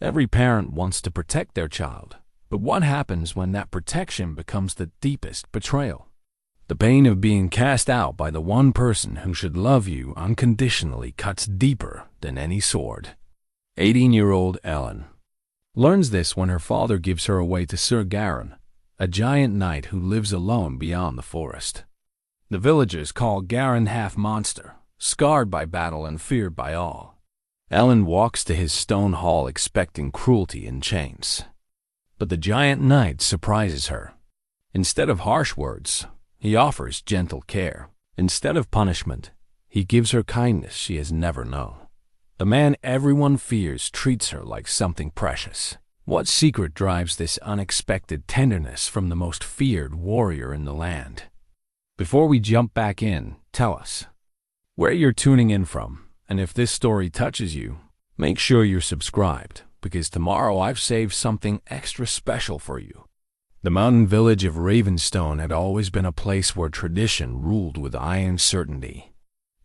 Every parent wants to protect their child, but what happens when that protection becomes the deepest betrayal? The pain of being cast out by the one person who should love you unconditionally cuts deeper than any sword. 18-year-old Ellyn learns this when her father gives her away to Sir Garran, a giant knight who lives alone beyond the forest. The villagers call Garran half-monster, scarred by battle and feared by all. Ellyn walks to his stone hall expecting cruelty and chains. But the giant knight surprises her. Instead of harsh words, he offers gentle care. Instead of punishment, he gives her kindness she has never known. The man everyone fears treats her like something precious. What secret drives this unexpected tenderness from the most feared warrior in the land? Before we jump back in, tell us where you're tuning in from, and if this story touches you, make sure you're subscribed, because tomorrow I've saved something extra special for you. The mountain village of Ravenstone had always been a place where tradition ruled with iron certainty.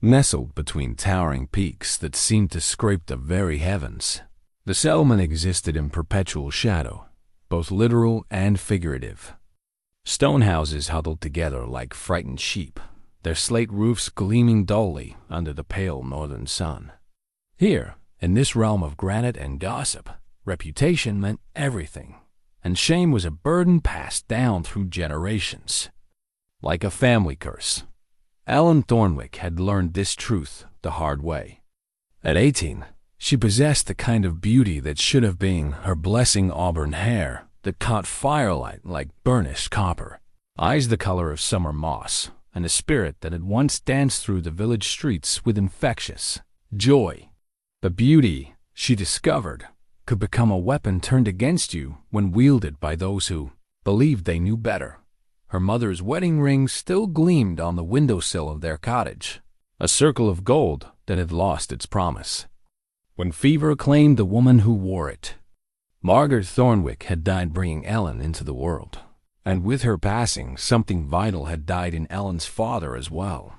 Nestled between towering peaks that seemed to scrape the very heavens, the settlement existed in perpetual shadow, both literal and figurative. Stone houses huddled together like frightened sheep, their slate roofs gleaming dully under the pale northern sun. Here, in this realm of granite and gossip, reputation meant everything, and shame was a burden passed down through generations. Like a family curse, Ellyn Thornwick had learned this truth the hard way. At 18, she possessed the kind of beauty that should have been her blessing: auburn hair that caught firelight like burnished copper, eyes the color of summer moss, and a spirit that had once danced through the village streets with infectious joy. The beauty, she discovered, could become a weapon turned against you when wielded by those who believed they knew better. Her mother's wedding ring still gleamed on the windowsill of their cottage, a circle of gold that had lost its promise when fever claimed the woman who wore it. Margaret Thornwick had died bringing Ellyn into the world, and with her passing, something vital had died in Ellyn's father as well.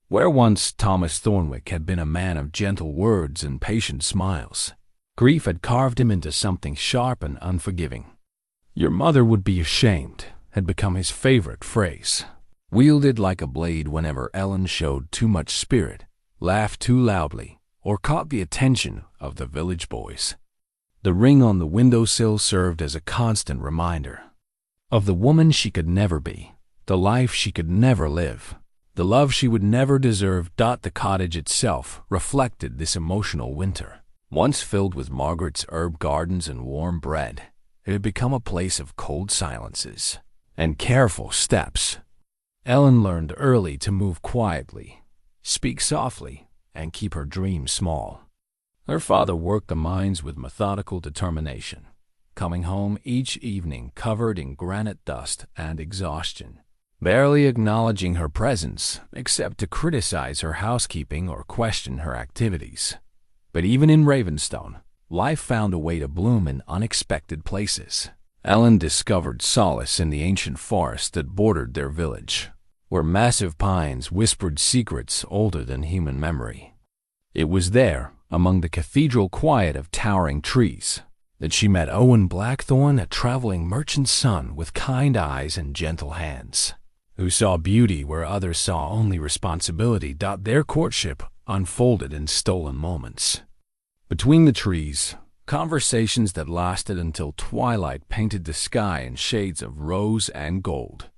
Where once Thomas Thornwick had been a man of gentle words and patient smiles, grief had carved him into something sharp and unforgiving. "Your mother would be ashamed," had become his favorite phrase, wielded like a blade whenever Ellyn showed too much spirit, laughed too loudly, or caught the attention of the village boys. The ring on the windowsill served as a constant reminder of the woman she could never be, the life she could never live, the love she would never deserve. The cottage itself reflected this emotional winter. Once filled with Margaret's herb gardens and warm bread, it had become a place of cold silences and careful steps. Ellyn learned early to move quietly, speak softly, and keep her dreams small. Her father worked the mines with methodical determination, coming home each evening covered in granite dust and exhaustion, barely acknowledging her presence except to criticize her housekeeping or question her activities. But even in Ravenstone, life found a way to bloom in unexpected places. Ellyn discovered solace in the ancient forest that bordered their village, where massive pines whispered secrets older than human memory. It was there, among the cathedral quiet of towering trees, that she met Owen Blackthorne, a traveling merchant's son with kind eyes and gentle hands, who saw beauty where others saw only responsibility. Their courtship unfolded in stolen moments. Between the trees, conversations that lasted until twilight painted the sky in shades of rose and gold.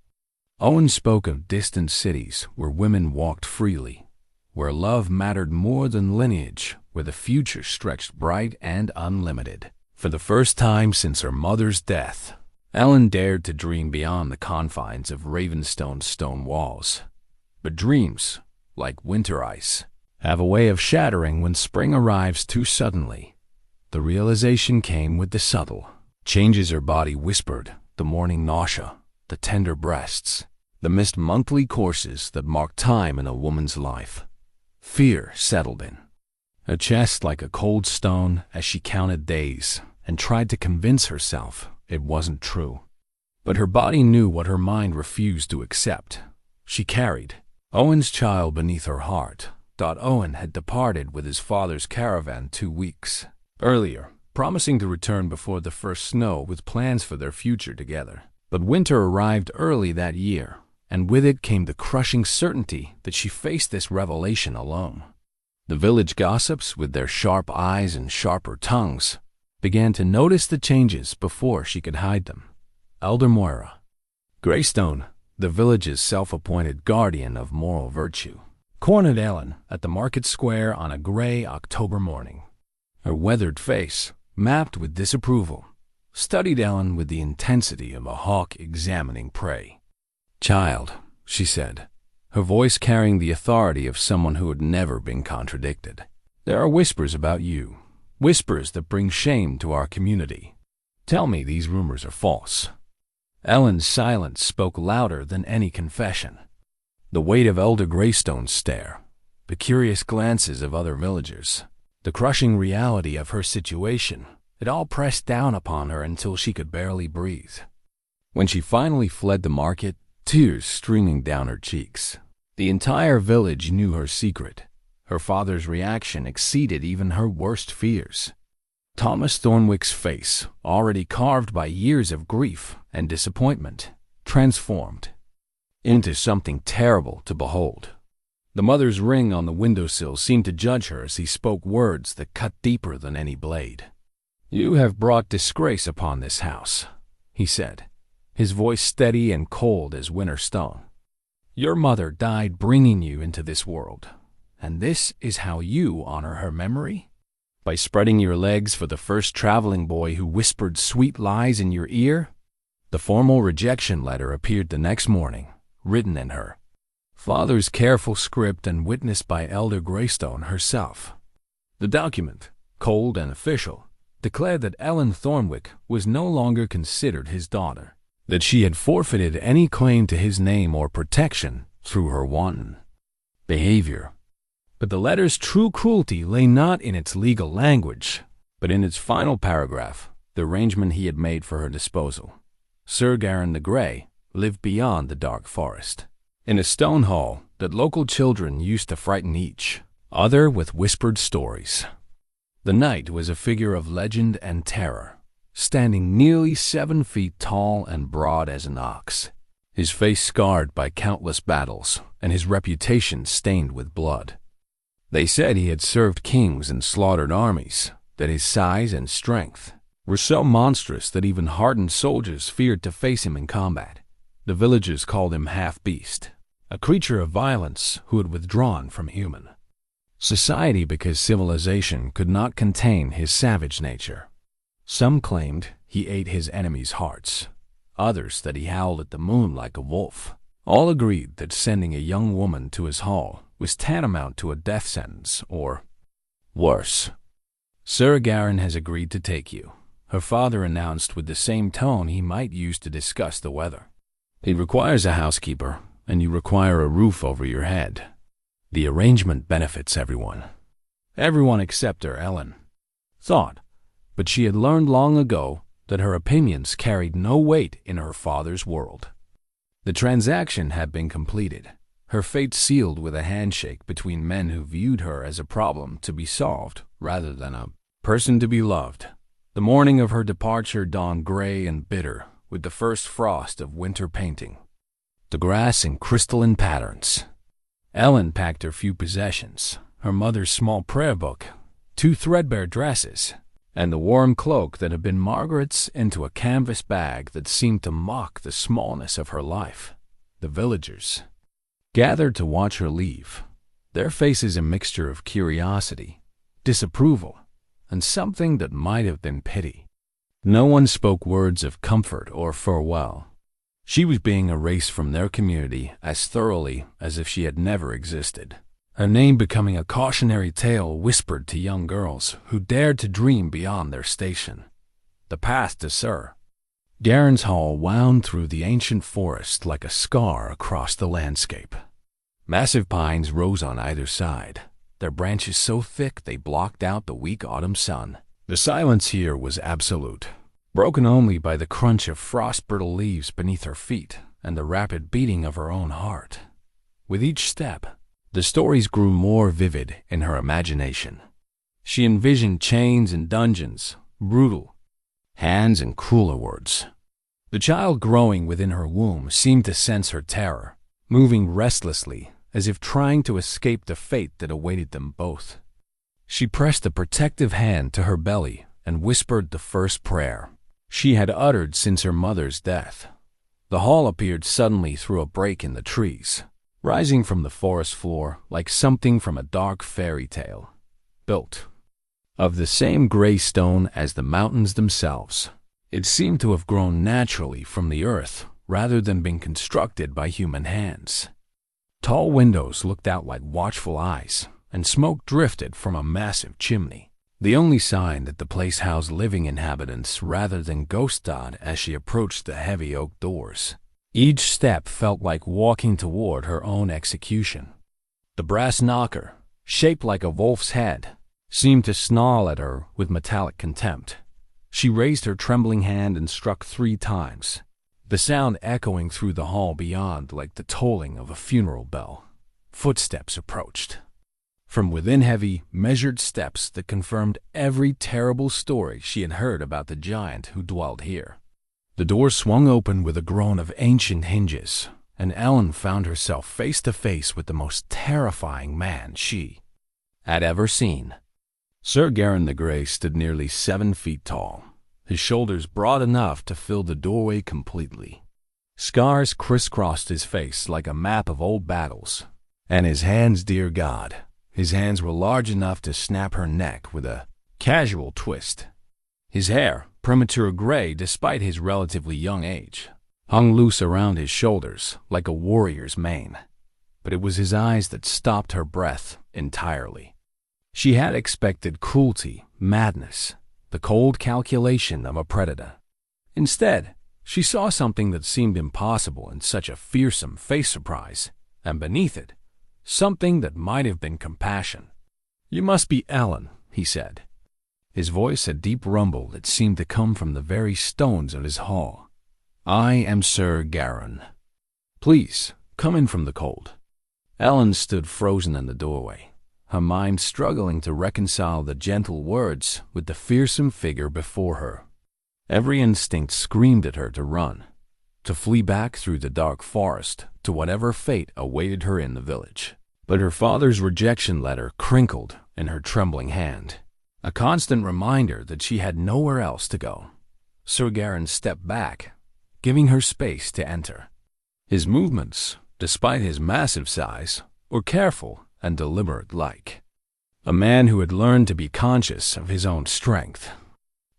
Owen spoke of distant cities where women walked freely, where love mattered more than lineage, where the future stretched bright and unlimited. For the first time since her mother's death, Ellyn dared to dream beyond the confines of Ravenstone's stone walls. But dreams, like winter ice, have a way of shattering when spring arrives too suddenly. The realization came with the subtle changes her body whispered, the morning nausea, the tender breasts, the missed monthly courses that mark time in a woman's life. Fear settled in her chest like a cold stone as she counted days and tried to convince herself it wasn't true. But her body knew what her mind refused to accept. She carried Owen's child beneath her heart. Owen had departed with his father's caravan 2 weeks earlier, promising to return before the first snow with plans for their future together. But winter arrived early that year, and with it came the crushing certainty that she faced this revelation alone. The village gossips, with their sharp eyes and sharper tongues, began to notice the changes before she could hide them. Elder Moira Greystone, the village's self-appointed guardian of moral virtue, cornered Ellyn at the market square on a gray October morning. Her weathered face, mapped with disapproval, studied Ellyn with the intensity of a hawk examining prey. "Child," she said, her voice carrying the authority of someone who had never been contradicted, "there are whispers about you, whispers that bring shame to our community. Tell me these rumors are false." Ellyn's silence spoke louder than any confession. The weight of Elder Greystone's stare, the curious glances of other villagers, the crushing reality of her situation, it all pressed down upon her until she could barely breathe. When she finally fled the market, tears streaming down her cheeks, the entire village knew her secret. Her father's reaction exceeded even her worst fears. Thomas Thornwick's face, already carved by years of grief and disappointment, transformed into something terrible to behold. The mother's ring on the windowsill seemed to judge her as he spoke words that cut deeper than any blade. "You have brought disgrace upon this house," he said, his voice steady and cold as winter stone. "Your mother died bringing you into this world, and this is how you honor her memory? By spreading your legs for the first traveling boy who whispered sweet lies in your ear?" The formal rejection letter appeared the next morning, written in her father's careful script and witnessed by Elder Greystone herself. The document, cold and official, declared that Ellyn Thornwick was no longer considered his daughter, that she had forfeited any claim to his name or protection through her wanton behavior. But the letter's true cruelty lay not in its legal language, but in its final paragraph, the arrangement he had made for her disposal. Sir Garran the Grey lived beyond the dark forest, in a stone hall that local children used to frighten each other with whispered stories. The knight was a figure of legend and terror, standing nearly 7 feet tall and broad as an ox, his face scarred by countless battles and his reputation stained with blood. They said he had served kings and slaughtered armies, that his size and strength were so monstrous that even hardened soldiers feared to face him in combat. The villagers called him half-beast, a creature of violence who had withdrawn from human society because civilization could not contain his savage nature. Some claimed he ate his enemies' hearts, others that he howled at the moon like a wolf. All agreed that sending a young woman to his hall was tantamount to a death sentence, or worse. "Sir Garran has agreed to take you," her father announced with the same tone he might use to discuss the weather. "He requires a housekeeper, and you require a roof over your head. The arrangement benefits everyone." Everyone except her, Ellyn thought, but she had learned long ago that her opinions carried no weight in her father's world. The transaction had been completed, her fate sealed with a handshake between men who viewed her as a problem to be solved rather than a person to be loved. The morning of her departure dawned gray and bitter with the first frost of winter painting the grass in crystalline patterns. Ellyn packed her few possessions, her mother's small prayer book, 2 threadbare dresses, and the warm cloak that had been Margaret's into a canvas bag that seemed to mock the smallness of her life. The villagers gathered to watch her leave, their faces a mixture of curiosity, disapproval, and something that might have been pity. No one spoke words of comfort or farewell. She was being erased from their community as thoroughly as if she had never existed, her name becoming a cautionary tale whispered to young girls who dared to dream beyond their station. The path to Sir Garran's hall wound through the ancient forest like a scar across the landscape. Massive pines rose on either side, their branches so thick they blocked out the weak autumn sun. The silence here was absolute, broken only by the crunch of frost-brittle leaves beneath her feet and the rapid beating of her own heart. With each step, the stories grew more vivid in her imagination. She envisioned chains and dungeons, brutal hands and crueler words. The child growing within her womb seemed to sense her terror, moving restlessly as if trying to escape the fate that awaited them both. She pressed a protective hand to her belly and whispered the first prayer she had uttered since her mother's death. The hall appeared suddenly through a break in the trees, rising from the forest floor like something from a dark fairy tale, built of the same gray stone as the mountains themselves. It seemed to have grown naturally from the earth rather than being constructed by human hands. Tall windows looked out like watchful eyes, and smoke drifted from a massive chimney, the only sign that the place housed living inhabitants rather than ghost dot as she approached the heavy oak doors. Each step felt like walking toward her own execution. The brass knocker, shaped like a wolf's head, seemed to snarl at her with metallic contempt. She raised her trembling hand and struck 3 times, the sound echoing through the hall beyond like the tolling of a funeral bell. Footsteps approached. From within, heavy, measured steps that confirmed every terrible story she had heard about the giant who dwelled here. The door swung open with a groan of ancient hinges, and Ellyn found herself face to face with the most terrifying man she had ever seen. Sir Garran the Grey stood nearly 7 feet tall, his shoulders broad enough to fill the doorway completely. Scars crisscrossed his face like a map of old battles, and his hands, dear God, his hands were large enough to snap her neck with a casual twist. His hair, premature gray despite his relatively young age, hung loose around his shoulders like a warrior's mane, but it was his eyes that stopped her breath entirely. She had expected cruelty, madness, the cold calculation of a predator. Instead, she saw something that seemed impossible in such a fearsome face surprise, and beneath it, something that might have been compassion. "You must be Ellyn," he said, his voice a deep rumble that seemed to come from the very stones of his hall. "I am Sir Garran. Please, come in from the cold." Ellyn stood frozen in the doorway, her mind struggling to reconcile the gentle words with the fearsome figure before her. Every instinct screamed at her to run, to flee back through the dark forest to whatever fate awaited her in the village. But her father's rejection letter crinkled in her trembling hand, a constant reminder that she had nowhere else to go. Sir Garran stepped back, giving her space to enter. His movements, despite his massive size, were careful and deliberate-like. A man who had learned to be conscious of his own strength.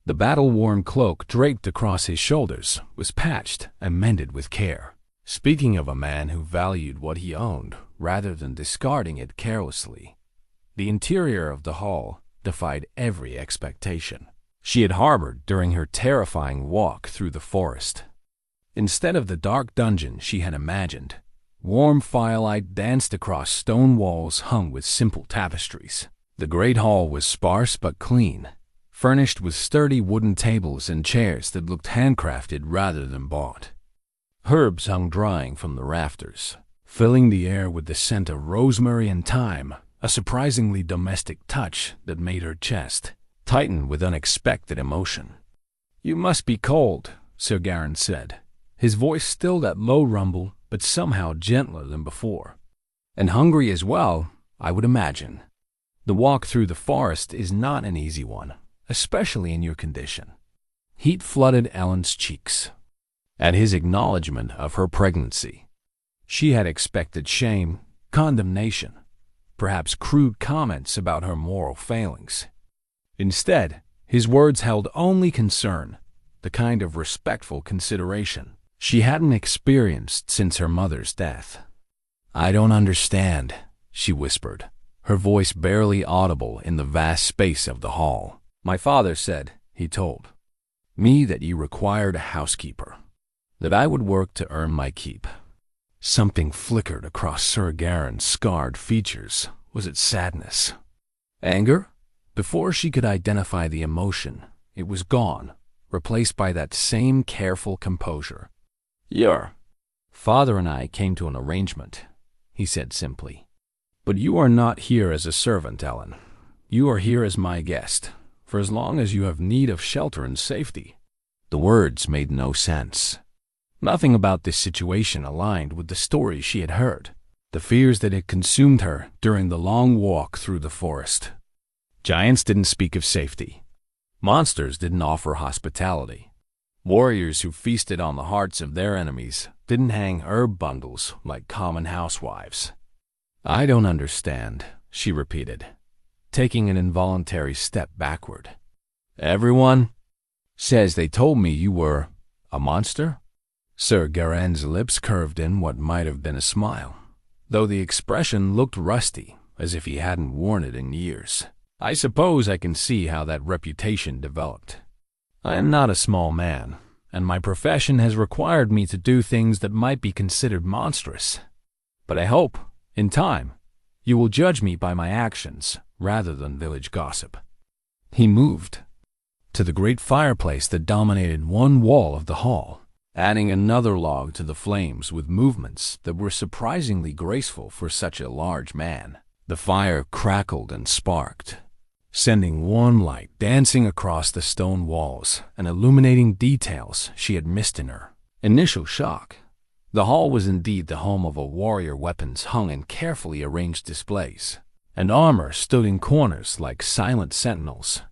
The battle-worn cloak draped across his shoulders was patched and mended with care, speaking of a man who valued what he owned rather than discarding it carelessly. The interior of the hall defied every expectation she had harbored during her terrifying walk through the forest. Instead of the dark dungeon she had imagined, warm firelight danced across stone walls hung with simple tapestries. The great hall was sparse but clean, furnished with sturdy wooden tables and chairs that looked handcrafted rather than bought. Herbs hung drying from the rafters, filling the air with the scent of rosemary and thyme, a surprisingly domestic touch that made her chest tighten with unexpected emotion. "You must be cold," Sir Garran said, his voice still that low rumble, but somehow gentler than before. "And hungry as well, I would imagine. The walk through the forest is not an easy one, especially in your condition." Heat flooded Ellyn's cheeks at his acknowledgement of her pregnancy. She had expected shame, condemnation, perhaps crude comments about her moral failings. Instead, his words held only concern, the kind of respectful consideration she hadn't experienced since her mother's death. "I don't understand," she whispered, her voice barely audible in the vast space of the hall. "My father said," he told me, "that you required a housekeeper, that I would work to earn my keep." Something flickered across Sir Garran's scarred features. Was it sadness? Anger? Before she could identify the emotion, it was gone, replaced by that same careful composure. "Your father and I came to an arrangement," he said simply. "But you are not here as a servant, Ellyn. You are here as my guest, for as long as you have need of shelter and safety." The words made no sense. Nothing about this situation aligned with the stories she had heard, the fears that had consumed her during the long walk through the forest. Giants didn't speak of safety. Monsters didn't offer hospitality. Warriors who feasted on the hearts of their enemies didn't hang herb bundles like common housewives. "I don't understand," she repeated, taking an involuntary step backward. "Everyone says they told me you were a monster?" Sir Garran's lips curved in what might have been a smile, though the expression looked rusty, as if he hadn't worn it in years. "I suppose I can see how that reputation developed. I am not a small man, and my profession has required me to do things that might be considered monstrous. But I hope, in time, you will judge me by my actions rather than village gossip." He moved to the great fireplace that dominated one wall of the hall, adding another log to the flames with movements that were surprisingly graceful for such a large man. The fire crackled and sparked, sending warm light dancing across the stone walls and illuminating details she had missed in her initial shock. The hall was indeed the home of a warrior. Weapons hung in carefully arranged displays, and armor stood in corners like silent sentinels.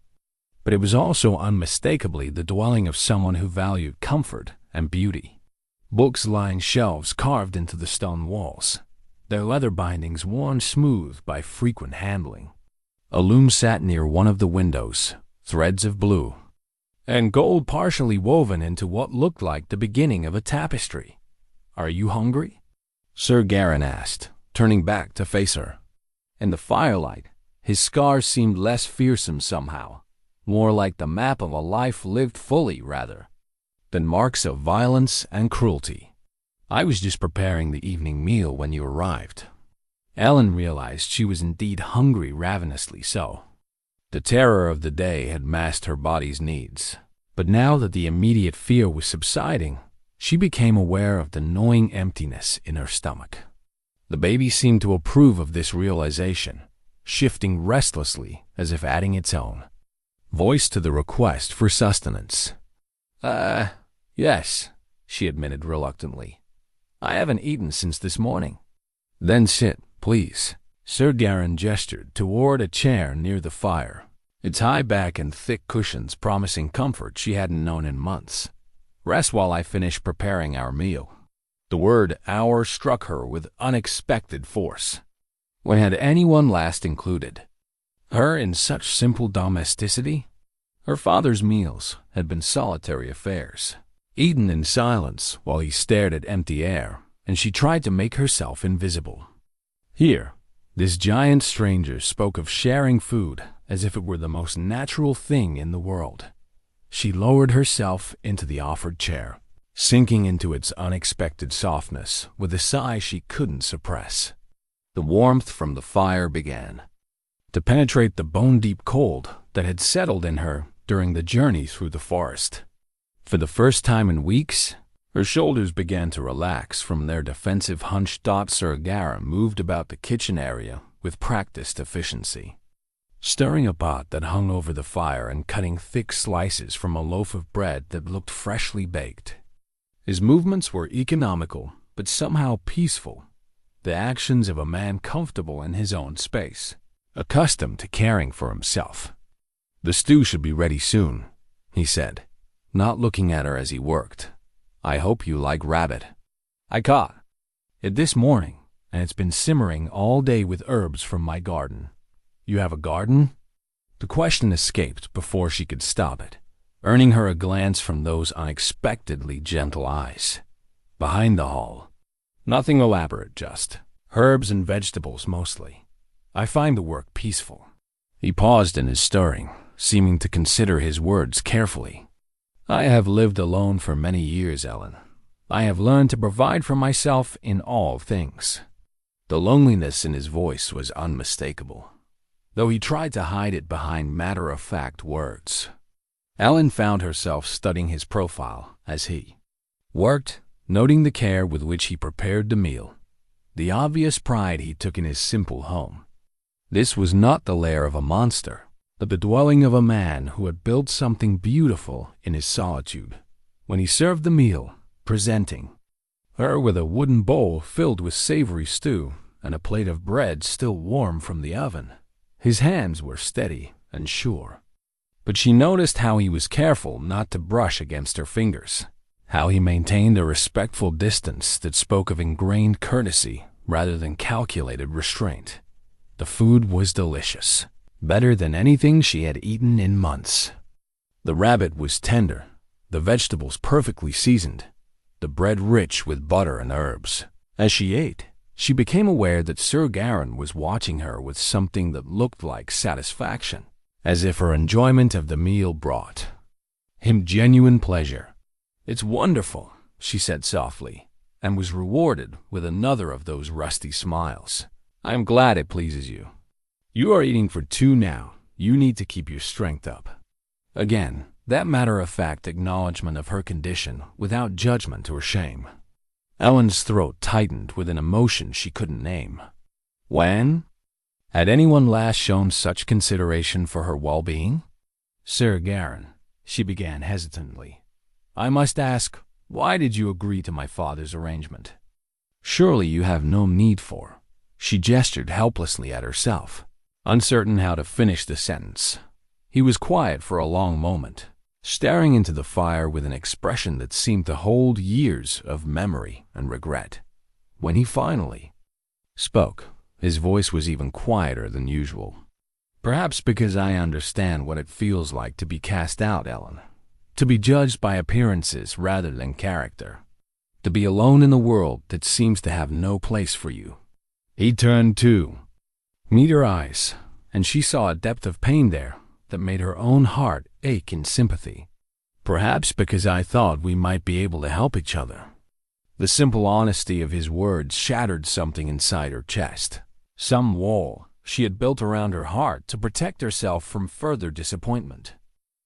But it was also unmistakably the dwelling of someone who valued comfort and beauty. Books lined shelves carved into the stone walls, their leather bindings worn smooth by frequent handling. A loom sat near one of the windows, threads of blue and gold partially woven into what looked like the beginning of a tapestry. "Are you hungry?" Sir Garran asked, turning back to face her. In the firelight, his scars seemed less fearsome somehow, more like the map of a life lived fully rather than marks of violence and cruelty. "I was just preparing the evening meal when you arrived." Ellyn realized she was indeed hungry, ravenously so. The terror of the day had masked her body's needs, but now that the immediate fear was subsiding, she became aware of the gnawing emptiness in her stomach. The baby seemed to approve of this realization, shifting restlessly as if adding its own voice to the request for sustenance. Yes," she admitted reluctantly. "I haven't eaten since this morning." "Then sit, please." Sir Garran gestured toward a chair near the fire, its high back and thick cushions promising comfort she hadn't known in months. "Rest while I finish preparing our meal." The word "our" struck her with unexpected force. When had anyone last included her in such simple domesticity? Her father's meals had been solitary affairs, eaten in silence while he stared at empty air, and she tried to make herself invisible. Here, this giant stranger spoke of sharing food as if it were the most natural thing in the world. She lowered herself into the offered chair, sinking into its unexpected softness with a sigh she couldn't suppress. The warmth from the fire began to penetrate the bone-deep cold that had settled in her during the journey through the forest. For the first time in weeks, her shoulders began to relax from their defensive hunch. Sir Garran moved about the kitchen area with practiced efficiency, stirring a pot that hung over the fire and cutting thick slices from a loaf of bread that looked freshly baked. His movements were economical, but somehow peaceful, the actions of a man comfortable in his own space, accustomed to caring for himself. "The stew should be ready soon," he said, not looking at her as he worked. "I hope you like rabbit. I caught it this morning, and it's been simmering all day with herbs from my garden." "You have a garden?" The question escaped before she could stop it, earning her a glance from those unexpectedly gentle eyes. Behind the hall. "Nothing elaborate, just herbs and vegetables mostly. I find the work peaceful." He paused in his stirring, seeming to consider his words carefully. "I have lived alone for many years, Ellyn. I have learned to provide for myself in all things." The loneliness in his voice was unmistakable, though he tried to hide it behind matter-of-fact words. Ellyn found herself studying his profile as he worked, noting the care with which he prepared the meal, the obvious pride he took in his simple home. This was not the lair of a monster, the dwelling of a man who had built something beautiful in his solitude. When he served the meal, presenting her with a wooden bowl filled with savory stew and a plate of bread still warm from the oven, his hands were steady and sure. But she noticed how he was careful not to brush against her fingers, how he maintained a respectful distance that spoke of ingrained courtesy rather than calculated restraint. The food was delicious, better than anything she had eaten in months. The rabbit was tender, the vegetables perfectly seasoned, the bread rich with butter and herbs. As she ate, she became aware that Sir Garran was watching her with something that looked like satisfaction, as if her enjoyment of the meal brought him genuine pleasure. "It's wonderful," she said softly, and was rewarded with another of those rusty smiles. "I am glad it pleases you. You are eating for two now. You need to keep your strength up." Again, that matter-of-fact acknowledgement of her condition without judgment or shame. Ellyn's throat tightened with an emotion she couldn't name. When had anyone last shown such consideration for her well-being? "Sir Garran," she began hesitantly, "I must ask, why did you agree to my father's arrangement? Surely you have no need for—" She gestured helplessly at herself, uncertain how to finish the sentence. He was quiet for a long moment, staring into the fire with an expression that seemed to hold years of memory and regret. When he finally spoke, his voice was even quieter than usual. "Perhaps because I understand what it feels like to be cast out, Ellyn. To be judged by appearances rather than character. To be alone in the world that seems to have no place for you." He turned to meet her eyes, and she saw a depth of pain there that made her own heart ache in sympathy. "Perhaps because I thought we might be able to help each other." The simple honesty of his words shattered something inside her chest, some wall she had built around her heart to protect herself from further disappointment.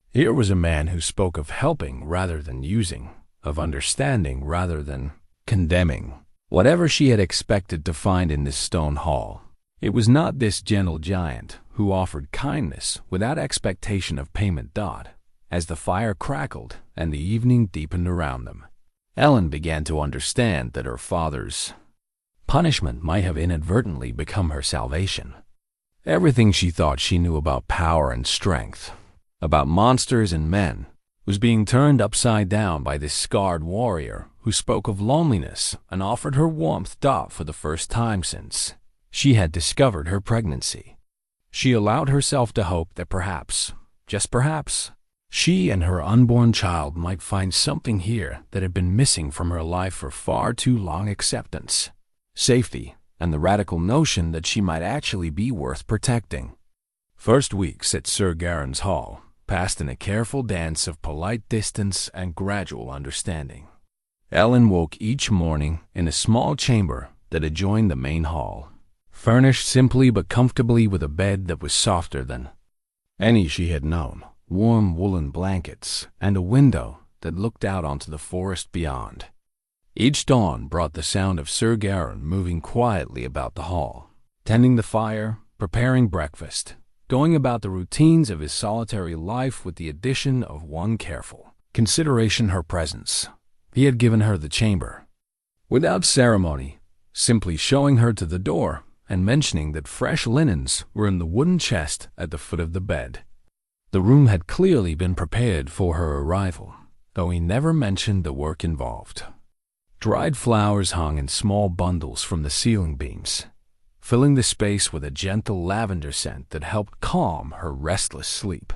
Here was a man who spoke of helping rather than using, of understanding rather than condemning. Whatever she had expected to find in this stone hall, it was not this gentle giant who offered kindness without expectation of payment. As the fire crackled and the evening deepened around them, Ellyn began to understand that her father's punishment might have inadvertently become her salvation. Everything she thought she knew about power and strength, about monsters and men, was being turned upside down by this scarred warrior who spoke of loneliness and offered her warmth for the first time since she had discovered her pregnancy. She allowed herself to hope that perhaps, just perhaps, she and her unborn child might find something here that had been missing from her life for far too long: acceptance, safety, and the radical notion that she might actually be worth protecting. First weeks at Sir Garran's hall passed in a careful dance of polite distance and gradual understanding. Ellyn woke each morning in a small chamber that adjoined the main hall, furnished simply but comfortably with a bed that was softer than any she had known, warm woolen blankets, and a window that looked out onto the forest beyond. Each dawn brought the sound of Sir Garran moving quietly about the hall, tending the fire, preparing breakfast, going about the routines of his solitary life with the addition of one careful consideration: her presence. He had given her the chamber without ceremony, simply showing her to the door and mentioning that fresh linens were in the wooden chest at the foot of the bed. The room had clearly been prepared for her arrival, though he never mentioned the work involved. Dried flowers hung in small bundles from the ceiling beams, filling the space with a gentle lavender scent that helped calm her restless sleep.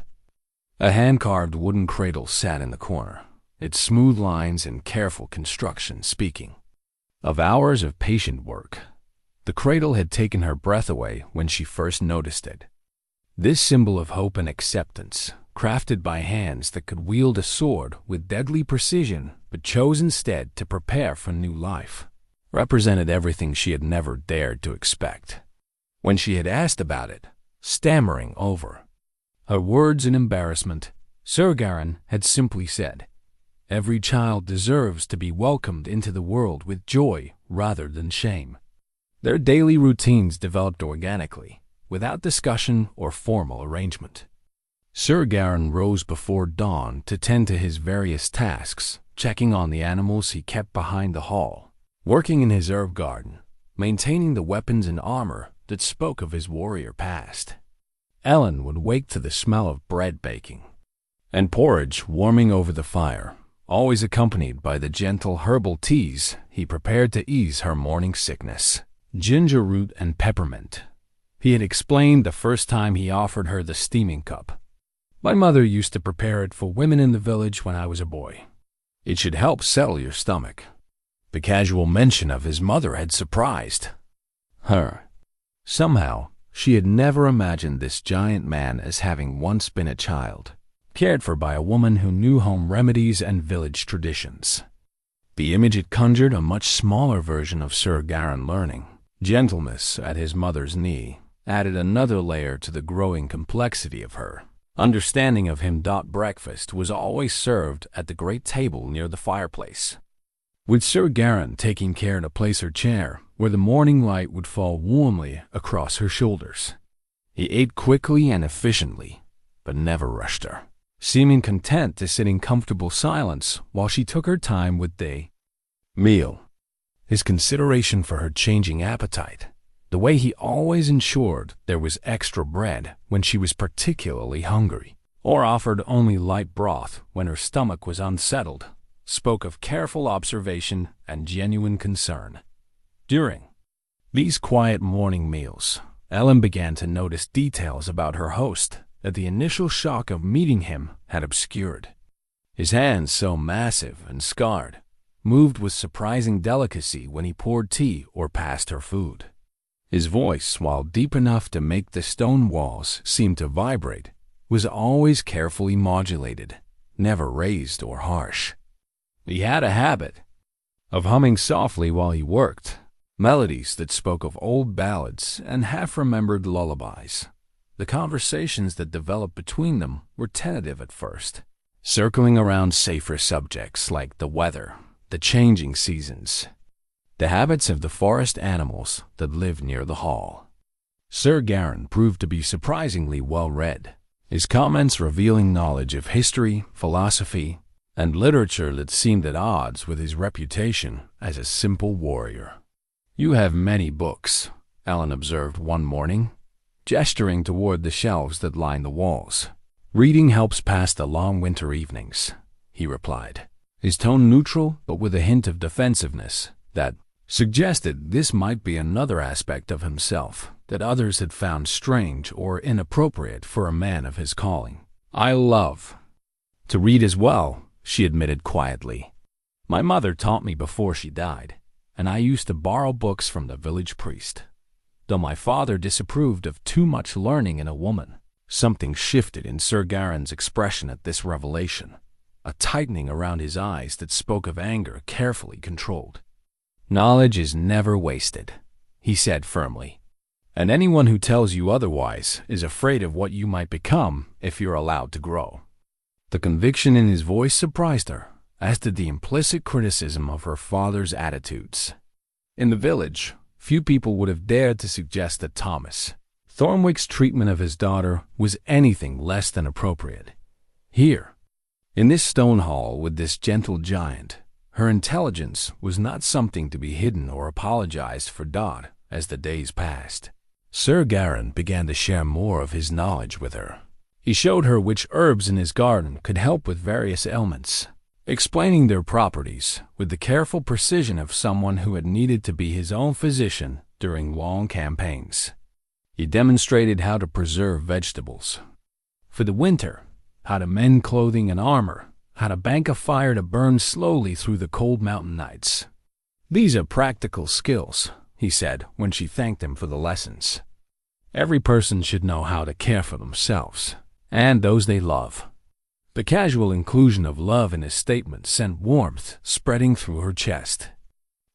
A hand-carved wooden cradle sat in the corner, its smooth lines and careful construction speaking of hours of patient work. The cradle had taken her breath away when she first noticed it. This symbol of hope and acceptance, crafted by hands that could wield a sword with deadly precision but chose instead to prepare for new life, represented everything she had never dared to expect. When she had asked about it, stammering over her words in embarrassment, Sir Garran had simply said, "Every child deserves to be welcomed into the world with joy rather than shame." Their daily routines developed organically, without discussion or formal arrangement. Sir Garran rose before dawn to tend to his various tasks, checking on the animals he kept behind the hall, working in his herb garden, maintaining the weapons and armor that spoke of his warrior past. Ellyn would wake to the smell of bread baking and porridge warming over the fire, always accompanied by the gentle herbal teas he prepared to ease her morning sickness. Ginger root and peppermint, he had explained the first time he offered her the steaming cup. My mother used to prepare it for women in the village when I was a boy. It should help settle your stomach. The casual mention of his mother had surprised her. Somehow, she had never imagined this giant man as having once been a child, cared for by a woman who knew home remedies and village traditions. The image had conjured a much smaller version of Sir Garran learning. Gentleness at his mother's knee added another layer to the growing complexity of her. Understanding of him. Breakfast was always served at the great table near the fireplace, with Sir Garran taking care to place her chair where the morning light would fall warmly across her shoulders. He ate quickly and efficiently, but never rushed her, seeming content to sit in comfortable silence while she took her time with the meal. His consideration for her changing appetite, the way he always ensured there was extra bread when she was particularly hungry, or offered only light broth when her stomach was unsettled, spoke of careful observation and genuine concern. During these quiet morning meals, Ellyn began to notice details about her host that the initial shock of meeting him had obscured. His hands, so massive and scarred, moved with surprising delicacy when he poured tea or passed her food. His voice, while deep enough to make the stone walls seem to vibrate, was always carefully modulated, never raised or harsh. He had a habit of humming softly while he worked, melodies that spoke of old ballads and half-remembered lullabies. The conversations that developed between them were tentative at first, circling around safer subjects like the weather, the changing seasons, the habits of the forest animals that lived near the hall. Sir Garran proved to be surprisingly well-read, his comments revealing knowledge of history, philosophy, and literature that seemed at odds with his reputation as a simple warrior. "You have many books," Ellyn observed one morning, gesturing toward the shelves that lined the walls. "Reading helps pass the long winter evenings," he replied, his tone neutral but with a hint of defensiveness that suggested this might be another aspect of himself that others had found strange or inappropriate for a man of his calling. "I love to read as well," she admitted quietly. "My mother taught me before she died, and I used to borrow books from the village priest. Though my father disapproved of too much learning in a woman." Something shifted in Sir Garran's expression at this revelation, a tightening around his eyes that spoke of anger carefully controlled. "Knowledge is never wasted," he said firmly, "and anyone who tells you otherwise is afraid of what you might become if you're allowed to grow." The conviction in his voice surprised her, as did the implicit criticism of her father's attitudes. In the village, few people would have dared to suggest that Thomas Thornwick's treatment of his daughter was anything less than appropriate. Here, in this stone hall with this gentle giant, her intelligence was not something to be hidden or apologized for. As the days passed, Sir Garran began to share more of his knowledge with her. He showed her which herbs in his garden could help with various ailments, explaining their properties with the careful precision of someone who had needed to be his own physician during long campaigns. He demonstrated how to preserve vegetables for the winter, how to mend clothing and armor, how to bank a fire to burn slowly through the cold mountain nights. "These are practical skills," he said when she thanked him for the lessons. "Every person should know how to care for themselves and those they love." The casual inclusion of love in his statement sent warmth spreading through her chest.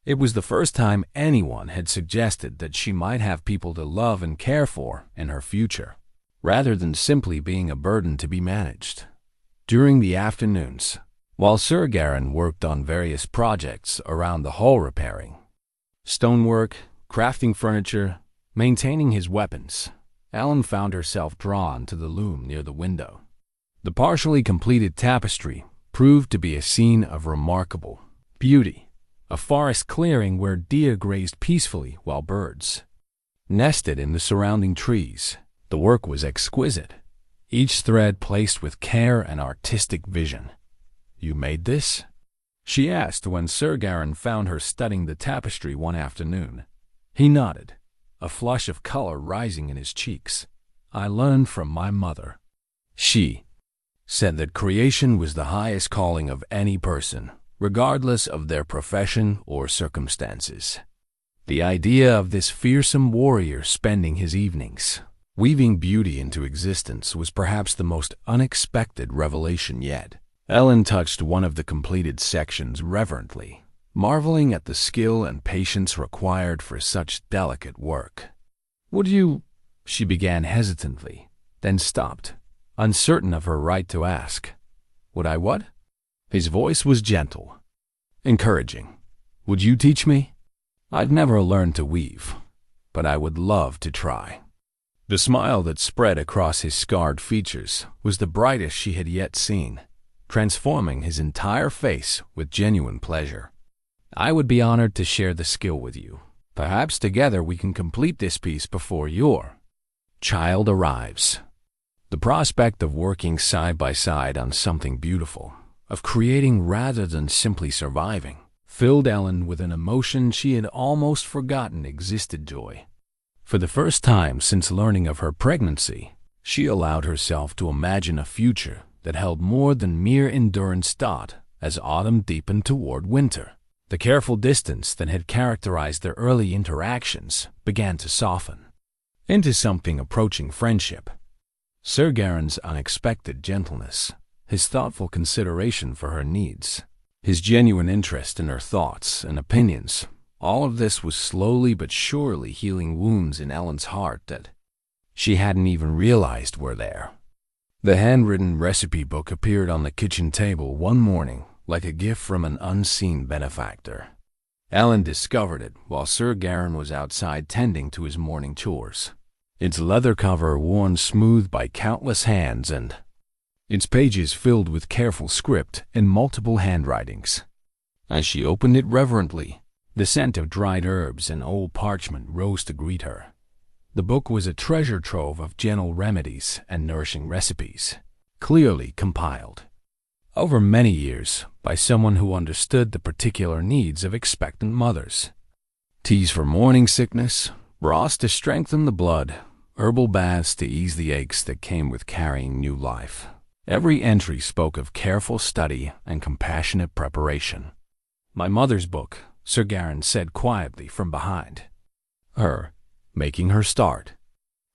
It was the first time anyone had suggested that she might have people to love and care for in her future, rather than simply being a burden to be managed. During the afternoons, while Sir Garran worked on various projects around the hall, repairing stonework, crafting furniture, maintaining his weapons, Ellyn found herself drawn to the loom near the window. The partially completed tapestry proved to be a scene of remarkable beauty, a forest clearing where deer grazed peacefully while birds nested in the surrounding trees. The work was exquisite, each thread placed with care and artistic vision. "You made this?" she asked when Sir Garran found her studying the tapestry one afternoon. He nodded, a flush of color rising in his cheeks. "I learned from my mother. She said that creation was the highest calling of any person, regardless of their profession or circumstances. The idea of this fearsome warrior spending his evenings weaving beauty into existence was perhaps the most unexpected revelation yet." Ellyn touched one of the completed sections reverently, marveling at the skill and patience required for such delicate work. "Would you—" she began hesitantly, then stopped, uncertain of her right to ask. "Would I what?" His voice was gentle, encouraging. "Would you teach me? I've never learned to weave, but I would love to try." The smile that spread across his scarred features was the brightest she had yet seen, transforming his entire face with genuine pleasure. "I would be honored to share the skill with you. Perhaps together we can complete this piece before your child arrives." The prospect of working side by side on something beautiful, of creating rather than simply surviving, filled Ellyn with an emotion she had almost forgotten existed: joy. For the first time since learning of her pregnancy, she allowed herself to imagine a future that held more than mere endurance. As autumn deepened toward winter, the careful distance that had characterized their early interactions began to soften into something approaching friendship. Sir Garran's unexpected gentleness, his thoughtful consideration for her needs, his genuine interest in her thoughts and opinions, all of this was slowly but surely healing wounds in Ellyn's heart that she hadn't even realized were there. The handwritten recipe book appeared on the kitchen table one morning like a gift from an unseen benefactor. Ellyn discovered it while Sir Garran was outside tending to his morning chores. Its leather cover worn smooth by countless hands and its pages filled with careful script in multiple handwritings. As she opened it reverently, the scent of dried herbs and old parchment rose to greet her. The book was a treasure trove of gentle remedies and nourishing recipes, clearly compiled over many years by someone who understood the particular needs of expectant mothers. Teas for morning sickness, broths to strengthen the blood, herbal baths to ease the aches that came with carrying new life. Every entry spoke of careful study and compassionate preparation. "My mother's book," Sir Garran said quietly from behind her, making her start.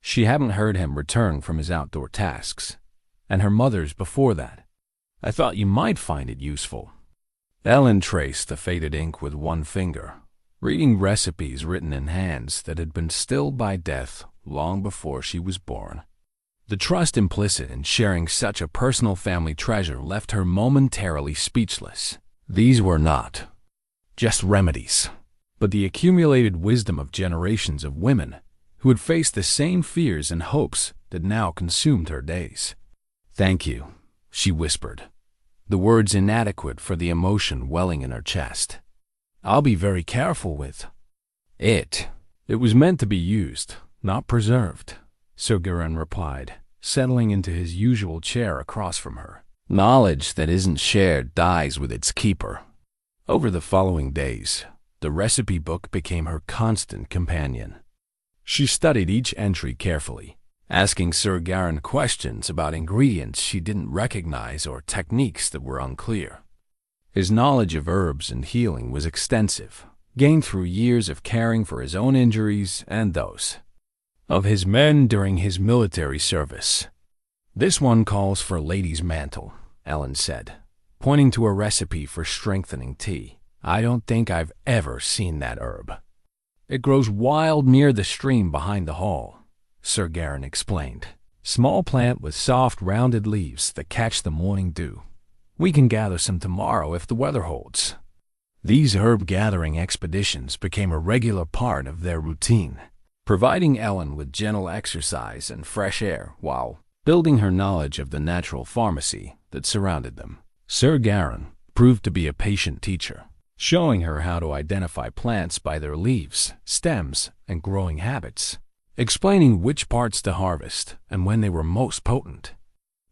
She hadn't heard him return from his outdoor tasks, and her mother's before that. "I thought you might find it useful." Ellyn traced the faded ink with one finger, reading recipes written in hands that had been stilled by death long before she was born. The trust implicit in sharing such a personal family treasure left her momentarily speechless. These were not just remedies, but the accumulated wisdom of generations of women who had faced the same fears and hopes that now consumed her days. "Thank you," she whispered, the words inadequate for the emotion welling in her chest. "I'll be very careful with it." "It was meant to be used, not preserved," Sir Garran replied, settling into his usual chair across from her. "Knowledge that isn't shared dies with its keeper." Over the following days, the recipe book became her constant companion. She studied each entry carefully, asking Sir Garran questions about ingredients she didn't recognize or techniques that were unclear. His knowledge of herbs and healing was extensive, gained through years of caring for his own injuries and those of his men during his military service. "This one calls for lady's mantle," Ellyn said, pointing to a recipe for strengthening tea. "I don't think I've ever seen that herb." "It grows wild near the stream behind the hall," Sir Garran explained. "Small plant with soft, rounded leaves that catch the morning dew. We can gather some tomorrow if the weather holds." These herb-gathering expeditions became a regular part of their routine, providing Ellyn with gentle exercise and fresh air while building her knowledge of the natural pharmacy that surrounded them. Sir Garran proved to be a patient teacher, showing her how to identify plants by their leaves, stems, and growing habits, explaining which parts to harvest and when they were most potent.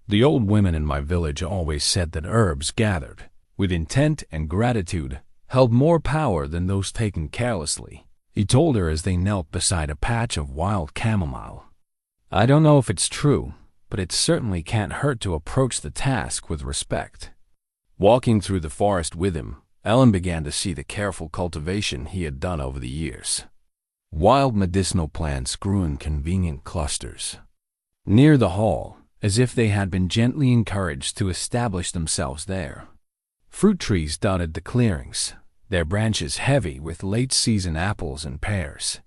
The old women in my village always said that herbs gathered with intent and gratitude held more power than those taken carelessly, he told her as they knelt beside a patch of wild chamomile. I don't know if it's true, but it certainly can't hurt to approach the task with respect. Walking through the forest with him, Ellyn began to see the careful cultivation he had done over the years. Wild medicinal plants grew in convenient clusters near the hall, as if they had been gently encouraged to establish themselves there. Fruit trees dotted the clearings, their branches heavy with late-season apples and pears.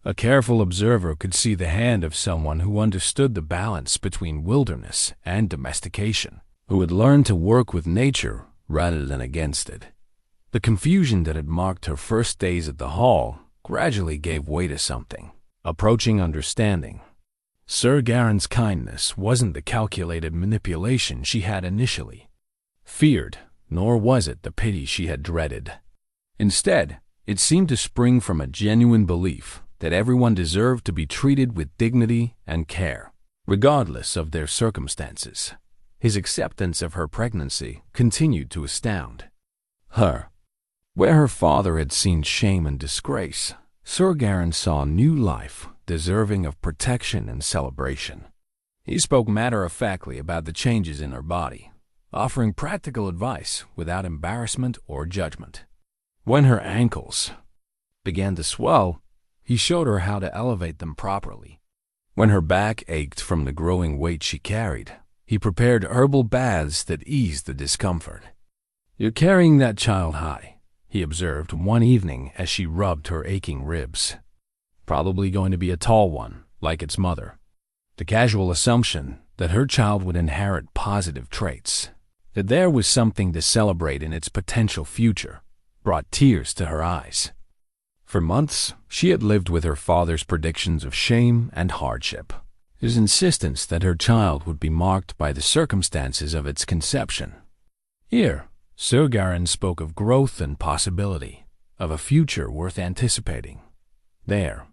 A careful observer could see the hand of someone who understood the balance between wilderness and domestication, who had learned to work with nature rather than against it. The confusion that had marked her first days at the hall gradually gave way to something approaching understanding. Sir Garran's kindness wasn't the calculated manipulation she had initially feared, nor was it the pity she had dreaded. Instead, it seemed to spring from a genuine belief that everyone deserved to be treated with dignity and care, regardless of their circumstances. His acceptance of her pregnancy continued to astound her. Where her father had seen shame and disgrace, Sir Garran saw new life deserving of protection and celebration. He spoke matter-of-factly about the changes in her body, offering practical advice without embarrassment or judgment. When her ankles began to swell, he showed her how to elevate them properly. When her back ached from the growing weight she carried, he prepared herbal baths that eased the discomfort. "You're carrying that child high," he observed one evening as she rubbed her aching ribs. "Probably going to be a tall one, like its mother." The casual assumption that her child would inherit positive traits, that there was something to celebrate in its potential future, brought tears to her eyes. For months, she had lived with her father's predictions of shame and hardship, his insistence that her child would be marked by the circumstances of its conception. Here, Sir Garran spoke of growth and possibility, of a future worth anticipating. There,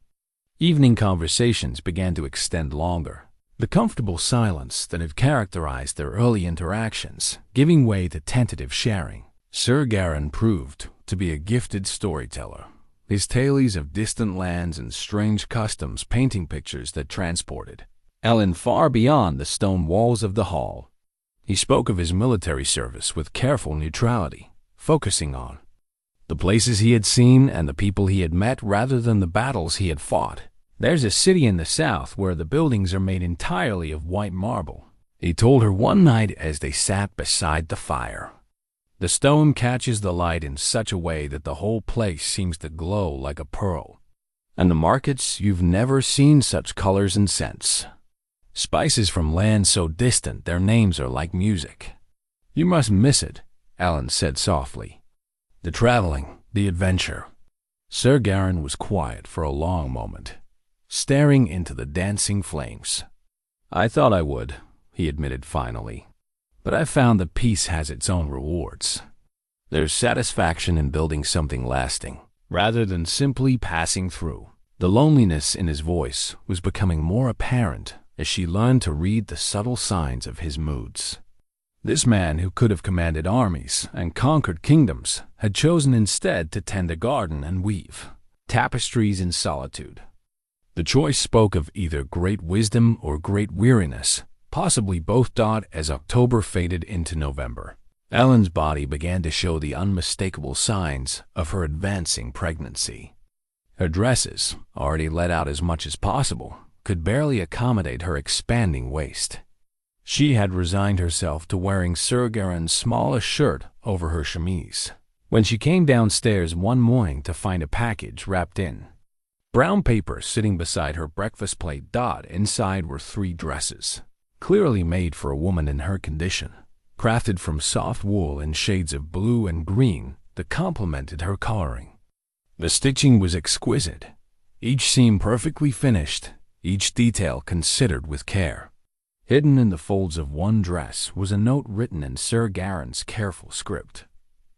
evening conversations began to extend longer, the comfortable silence that had characterized their early interactions giving way to tentative sharing. Sir Garran proved to be a gifted storyteller, his tales of distant lands and strange customs painting pictures that transported Ellyn far beyond the stone walls of the hall. He spoke of his military service with careful neutrality, focusing on the places he had seen and the people he had met rather than the battles he had fought. "There's a city in the south where the buildings are made entirely of white marble," he told her one night as they sat beside the fire. "The stone catches the light in such a way that the whole place seems to glow like a pearl. And the markets, you've never seen such colors and scents. Spices from lands so distant their names are like music." "You must miss it," Ellyn said softly. "The traveling, the adventure." Sir Garran was quiet for a long moment, staring into the dancing flames. "I thought I would," he admitted finally. "But I've found that peace has its own rewards. There's satisfaction in building something lasting, rather than simply passing through." The loneliness in his voice was becoming more apparent as she learned to read the subtle signs of his moods. This man who could have commanded armies and conquered kingdoms had chosen instead to tend a garden and weave tapestries in solitude. The choice spoke of either great wisdom or great weariness, possibly both. As October faded into November, Ellyn's body began to show the unmistakable signs of her advancing pregnancy. Her dresses, already let out as much as possible, could barely accommodate her expanding waist. She had resigned herself to wearing Sir Garran's smallest shirt over her chemise when she came downstairs one morning to find a package wrapped in brown paper sitting beside her breakfast plate. Inside were 3 dresses, clearly made for a woman in her condition, crafted from soft wool in shades of blue and green that complemented her coloring. The stitching was exquisite, each seam perfectly finished, each detail considered with care. Hidden in the folds of one dress was a note written in Sir Garran's careful script.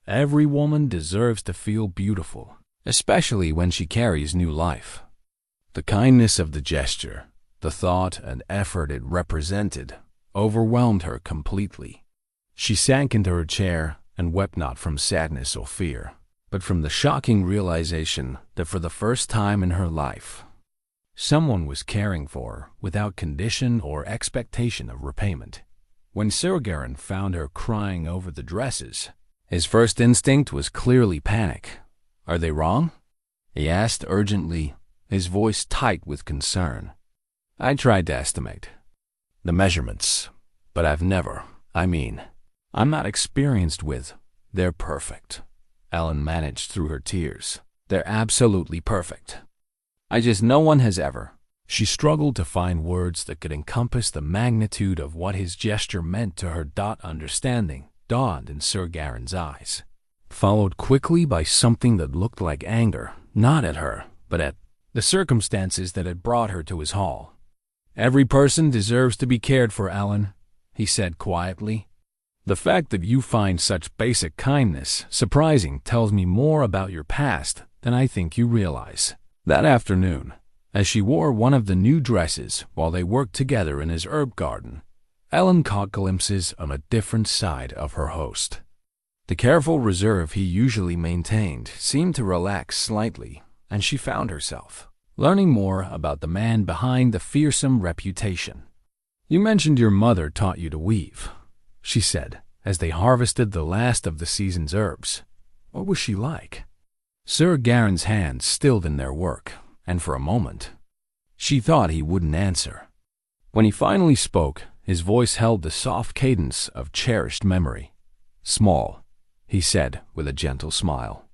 Every woman deserves to feel beautiful, especially when she carries new life. The kindness of the gesture, the thought and effort it represented, overwhelmed her completely. She sank into her chair and wept not from sadness or fear, but from the shocking realization that for the first time in her life, someone was caring for her without condition or expectation of repayment. When Sir Garran found her crying over the dresses, his first instinct was clearly panic. "Are they wrong?" he asked urgently, his voice tight with concern. "I tried to estimate the measurements, but I'm not experienced with. They're perfect." Ellyn managed through her tears. "They're absolutely perfect. No one has ever." She struggled to find words that could encompass the magnitude of what his gesture meant to her. Understanding dawned in Sir Garran's eyes, followed quickly by something that looked like anger, not at her, but at the circumstances that had brought her to his hall. "Every person deserves to be cared for, Ellyn," he said quietly. "The fact that you find such basic kindness surprising tells me more about your past than I think you realize." That afternoon, as she wore one of the new dresses while they worked together in his herb garden, Ellyn caught glimpses of a different side of her host. The careful reserve he usually maintained seemed to relax slightly, and she found herself learning more about the man behind the fearsome reputation. "You mentioned your mother taught you to weave," she said, as they harvested the last of the season's herbs. "What was she like?" Sir Garran's hands stilled in their work, and for a moment, she thought he wouldn't answer. When he finally spoke, his voice held the soft cadence of cherished memory. "Small," he said with a gentle smile.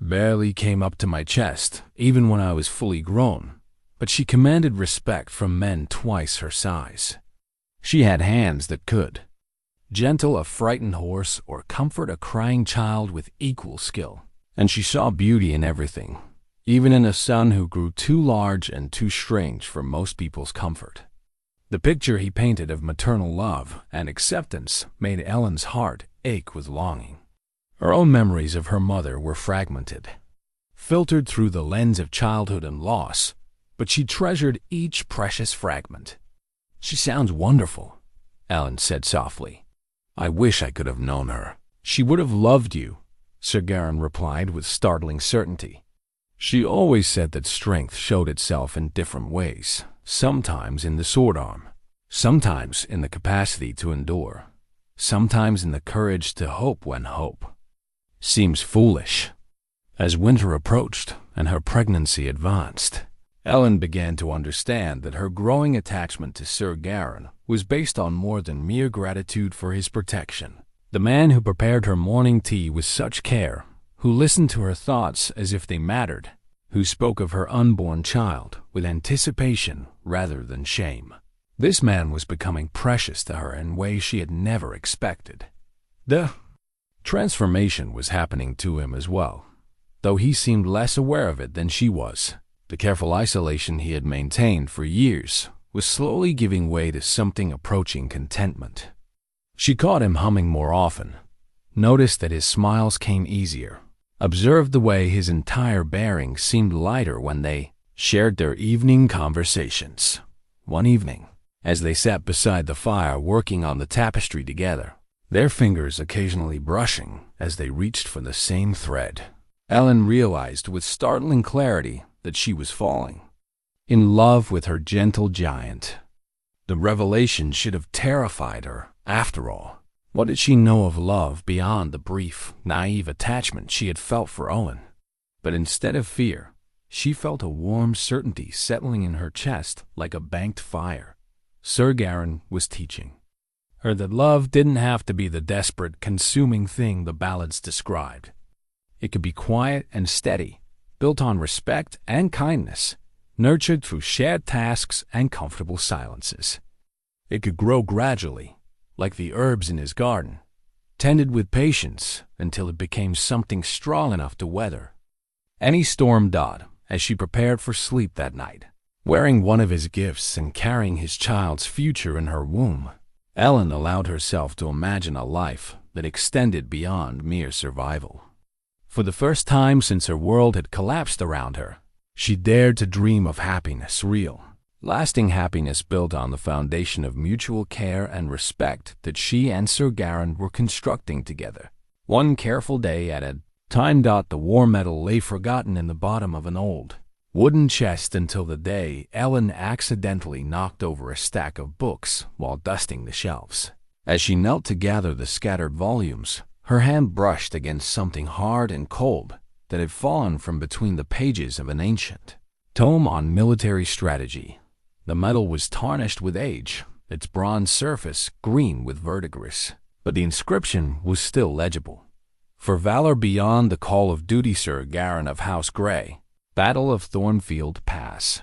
"Barely came up to my chest, even when I was fully grown, but she commanded respect from men twice her size. She had hands that could gentle a frightened horse or comfort a crying child with equal skill. And she saw beauty in everything, even in a son who grew too large and too strange for most people's comfort." The picture he painted of maternal love and acceptance made Ellyn's heart ache with longing. Her own memories of her mother were fragmented, filtered through the lens of childhood and loss, but she treasured each precious fragment. "She sounds wonderful," Ellyn said softly. "I wish I could have known her." "She would have loved you," Sir Garran replied with startling certainty. "She always said that strength showed itself in different ways, sometimes in the sword arm, sometimes in the capacity to endure, sometimes in the courage to hope when hope seems foolish." As winter approached and her pregnancy advanced, Ellyn began to understand that her growing attachment to Sir Garran was based on more than mere gratitude for his protection. The man who prepared her morning tea with such care, who listened to her thoughts as if they mattered, who spoke of her unborn child with anticipation rather than shame. This man was becoming precious to her in ways she had never expected. The transformation was happening to him as well, though he seemed less aware of it than she was. The careful isolation he had maintained for years was slowly giving way to something approaching contentment. She caught him humming more often, noticed that his smiles came easier, observed the way his entire bearing seemed lighter when they shared their evening conversations. One evening, as they sat beside the fire working on the tapestry together, their fingers occasionally brushing as they reached for the same thread, Ellyn realized with startling clarity that she was falling in love with her gentle giant. The revelation should have terrified her. After all, what did she know of love beyond the brief, naive attachment she had felt for Owen? But instead of fear, she felt a warm certainty settling in her chest like a banked fire. Sir Garran was teaching her that love didn't have to be the desperate, consuming thing the ballads described. It could be quiet and steady, built on respect and kindness, nurtured through shared tasks and comfortable silences. It could grow gradually, like the herbs in his garden, tended with patience until it became something strong enough to weather any storm. As she prepared for sleep that night, Wearing one of his gifts and carrying his child's future in her womb, Ellyn allowed herself to imagine a life that extended beyond mere survival. For the first time since her world had collapsed around her, she dared to dream of happiness, real, lasting happiness built on the foundation of mutual care and respect that she and Sir Garran were constructing together. One careful day at a time. The war medal lay forgotten in the bottom of an old wooden chest until the day Ellyn accidentally knocked over a stack of books while dusting the shelves. As she knelt to gather the scattered volumes, her hand brushed against something hard and cold that had fallen from between the pages of an ancient tome on military strategy. The metal was tarnished with age, its bronze surface green with verdigris, but the inscription was still legible. For valor beyond the call of duty, Sir Garran of House Grey, Battle of Thornfield Pass.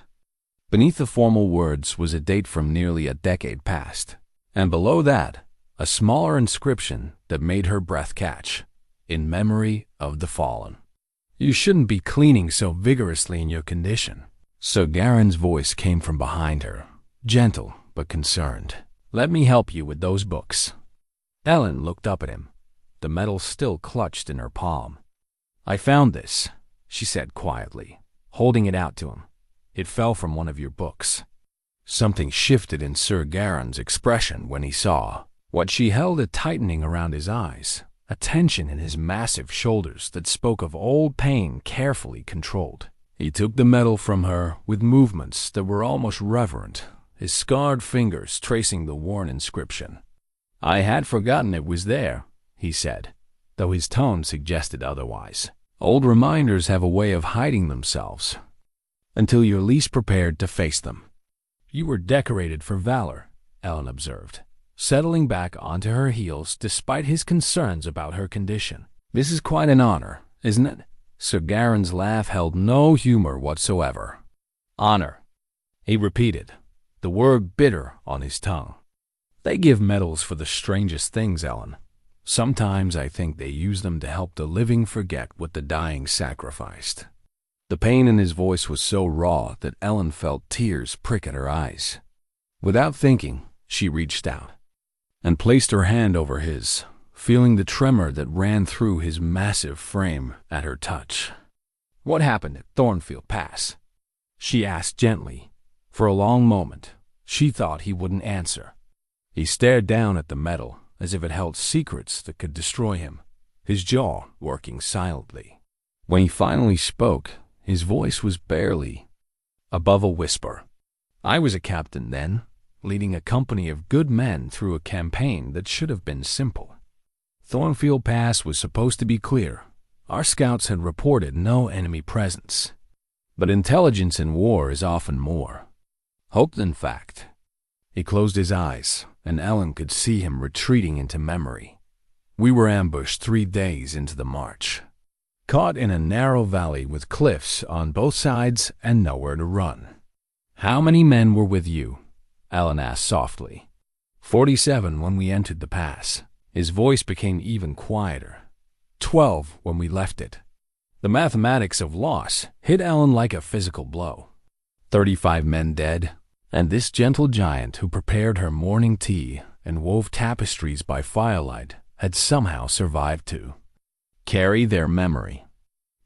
Beneath the formal words was a date from nearly a decade past, and below that, a smaller inscription that made her breath catch, in memory of the fallen. You shouldn't be cleaning so vigorously in your condition. Sir Garran's voice came from behind her, gentle but concerned. Let me help you with those books. Ellyn looked up at him, the medal still clutched in her palm. I found this, she said quietly, holding it out to him. It fell from one of your books. Something shifted in Sir Garran's expression when he saw what she held, a tightening around his eyes, a tension in his massive shoulders that spoke of old pain carefully controlled. He took the medal from her with movements that were almost reverent, his scarred fingers tracing the worn inscription. I had forgotten it was there, he said, though his tone suggested otherwise. Old reminders have a way of hiding themselves until you're least prepared to face them. You were decorated for valor, Ellyn observed, settling back onto her heels despite his concerns about her condition. This is quite an honor, isn't it? Sir Garran's laugh held no humor whatsoever. Honor, he repeated, the word bitter on his tongue. They give medals for the strangest things, Ellyn. Sometimes I think they use them to help the living forget what the dying sacrificed. The pain in his voice was so raw that Ellyn felt tears prick at her eyes. Without thinking, she reached out and placed her hand over his, feeling the tremor that ran through his massive frame at her touch. What happened at Thornfield Pass? She asked gently. For a long moment, she thought he wouldn't answer. He stared down at the medal as if it held secrets that could destroy him, his jaw working silently. When he finally spoke, his voice was barely above a whisper. I was a captain then, leading a company of good men through a campaign that should have been simple. Thornfield Pass was supposed to be clear. Our scouts had reported no enemy presence. But intelligence in war is often more hope than fact. He closed his eyes, and Ellyn could see him retreating into memory. We were ambushed 3 days into the march, caught in a narrow valley with cliffs on both sides and nowhere to run. How many men were with you? Ellyn asked softly. 47 when we entered the pass. His voice became even quieter. 12 when we left it. The mathematics of loss hit Ellyn like a physical blow. 35 men dead, and this gentle giant who prepared her morning tea and wove tapestries by firelight had somehow survived to carry their memory.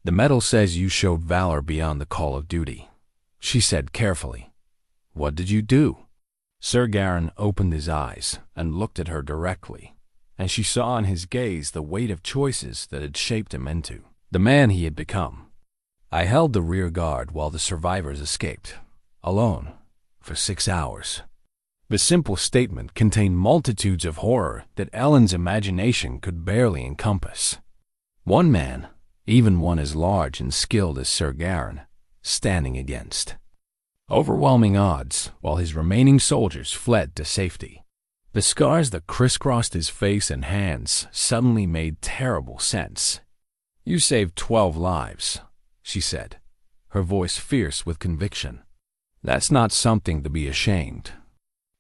The medal says you showed valor beyond the call of duty, she said carefully. What did you do? Sir Garran opened his eyes and looked at her directly, and she saw in his gaze the weight of choices that had shaped him into the man he had become. I held the rear guard while the survivors escaped, alone, for 6 hours. The simple statement contained multitudes of horror that Ellyn's imagination could barely encompass. One man, even one as large and skilled as Sir Garran, standing against overwhelming odds while his remaining soldiers fled to safety. The scars that crisscrossed his face and hands suddenly made terrible sense. You saved 12 lives, she said, her voice fierce with conviction. That's not something to be ashamed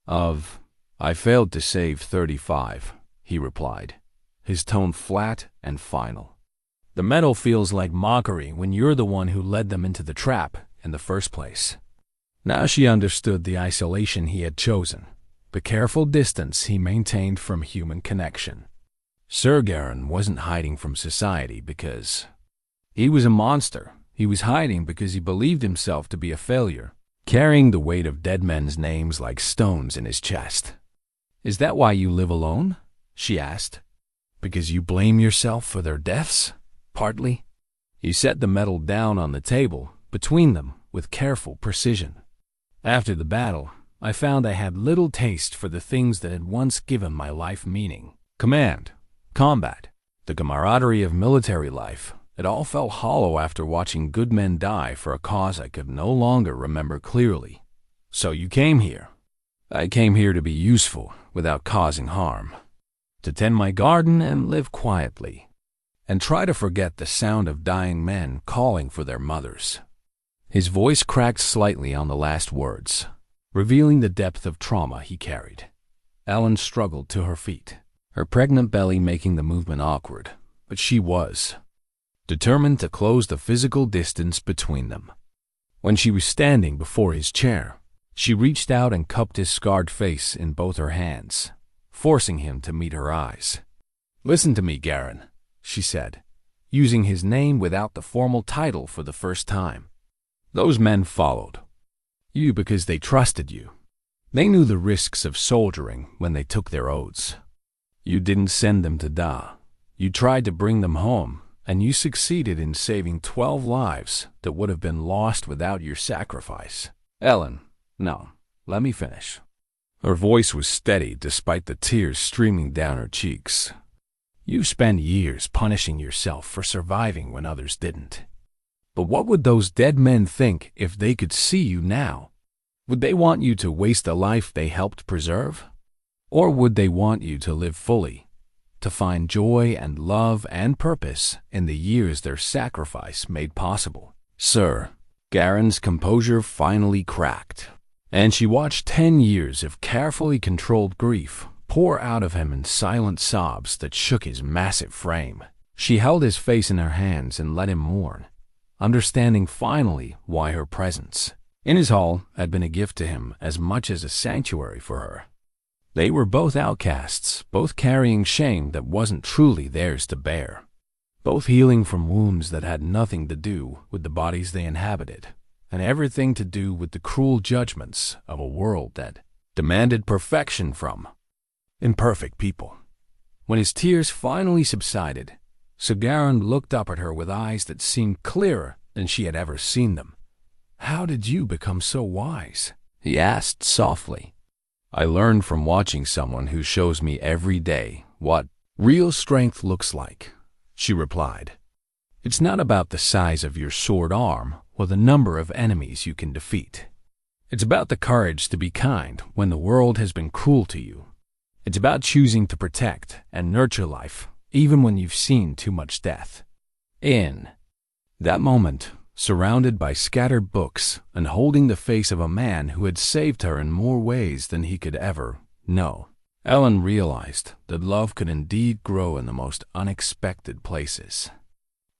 of. I failed to save 35, he replied, his tone flat and final. The medal feels like mockery when you're the one who led them into the trap in the first place. Now she understood the isolation he had chosen, the careful distance he maintained from human connection. Sir Garran wasn't hiding from society because he was a monster. He was hiding because he believed himself to be a failure, carrying the weight of dead men's names like stones in his chest. "Is that why you live alone?" she asked. "Because you blame yourself for their deaths?" "Partly." He set the metal down on the table between them with careful precision. "After the battle, I found I had little taste for the things that had once given my life meaning. Command, combat, the camaraderie of military life. It all felt hollow after watching good men die for a cause I could no longer remember clearly. So you came here." "I came here to be useful without causing harm, to tend my garden and live quietly, and try to forget the sound of dying men calling for their mothers." His voice cracked slightly on the last words, revealing the depth of trauma he carried. Ellyn struggled to her feet, her pregnant belly making the movement awkward, but she was determined to close the physical distance between them. When she was standing before his chair, she reached out and cupped his scarred face in both her hands, forcing him to meet her eyes. "Listen to me, Garran," she said, using his name without the formal title for the first time. "Those men followed you because they trusted you. They knew the risks of soldiering when they took their oaths. You didn't send them to die. You tried to bring them home, and you succeeded in saving 12 lives that would have been lost without your sacrifice." "Ellyn, no, let me finish." Her voice was steady despite the tears streaming down her cheeks. "You spent years punishing yourself for surviving when others didn't. But what would those dead men think if they could see you now? Would they want you to waste a life they helped preserve? Or would they want you to live fully, to find joy and love and purpose in the years their sacrifice made possible?" Sir Garran's composure finally cracked, and she watched 10 years of carefully controlled grief pour out of him in silent sobs that shook his massive frame. She held his face in her hands and let him mourn, understanding finally why her presence in his hall had been a gift to him as much as a sanctuary for her. They were both outcasts, both carrying shame that wasn't truly theirs to bear, both healing from wounds that had nothing to do with the bodies they inhabited, and everything to do with the cruel judgments of a world that demanded perfection from imperfect people. When his tears finally subsided, Sir Garran looked up at her with eyes that seemed clearer than she had ever seen them. "How did you become so wise?" he asked softly. "I learned from watching someone who shows me every day what real strength looks like," she replied. "It's not about the size of your sword arm or the number of enemies you can defeat. It's about the courage to be kind when the world has been cruel to you. It's about choosing to protect and nurture life even when you've seen too much death." In that moment, surrounded by scattered books and holding the face of a man who had saved her in more ways than he could ever know, Ellyn realized that love could indeed grow in the most unexpected places.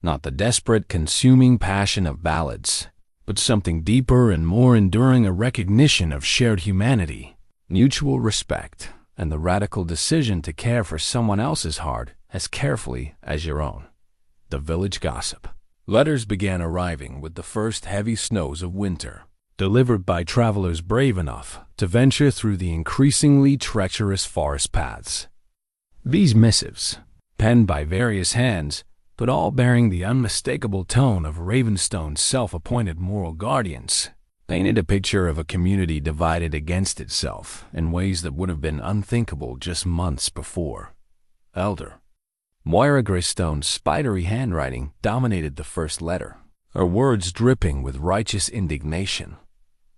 Not the desperate, consuming passion of ballads, but something deeper and more enduring, a recognition of shared humanity, mutual respect, and the radical decision to care for someone else's heart as carefully as your own. The village gossip. Letters began arriving with the first heavy snows of winter, delivered by travelers brave enough to venture through the increasingly treacherous forest paths. These missives, penned by various hands, but all bearing the unmistakable tone of Ravenstone's self-appointed moral guardians, painted a picture of a community divided against itself in ways that would have been unthinkable just months before. Elder Moira Greystone's spidery handwriting dominated the first letter, her words dripping with righteous indignation.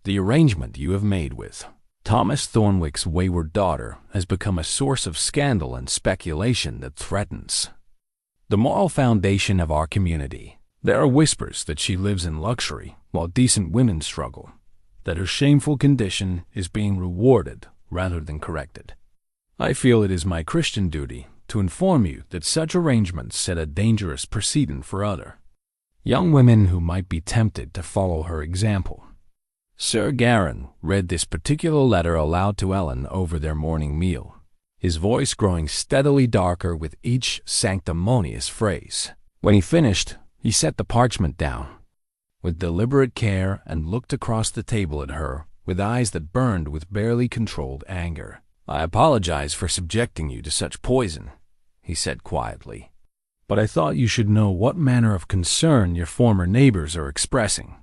"The arrangement you have made with Thomas Thornwick's wayward daughter has become a source of scandal and speculation that threatens the moral foundation of our community. There are whispers that she lives in luxury while decent women struggle, that her shameful condition is being rewarded rather than corrected. I feel it is my Christian duty to inform you that such arrangements set a dangerous precedent for other young women who might be tempted to follow her example. Sir Garran read this particular letter aloud to Ellyn over their morning meal, his voice growing steadily darker with each sanctimonious phrase. When he finished, he set the parchment down with deliberate care and looked across the table at her with eyes that burned with barely controlled anger. "I apologize for subjecting you to such poison," he said quietly, "but I thought you should know what manner of concern your former neighbors are expressing."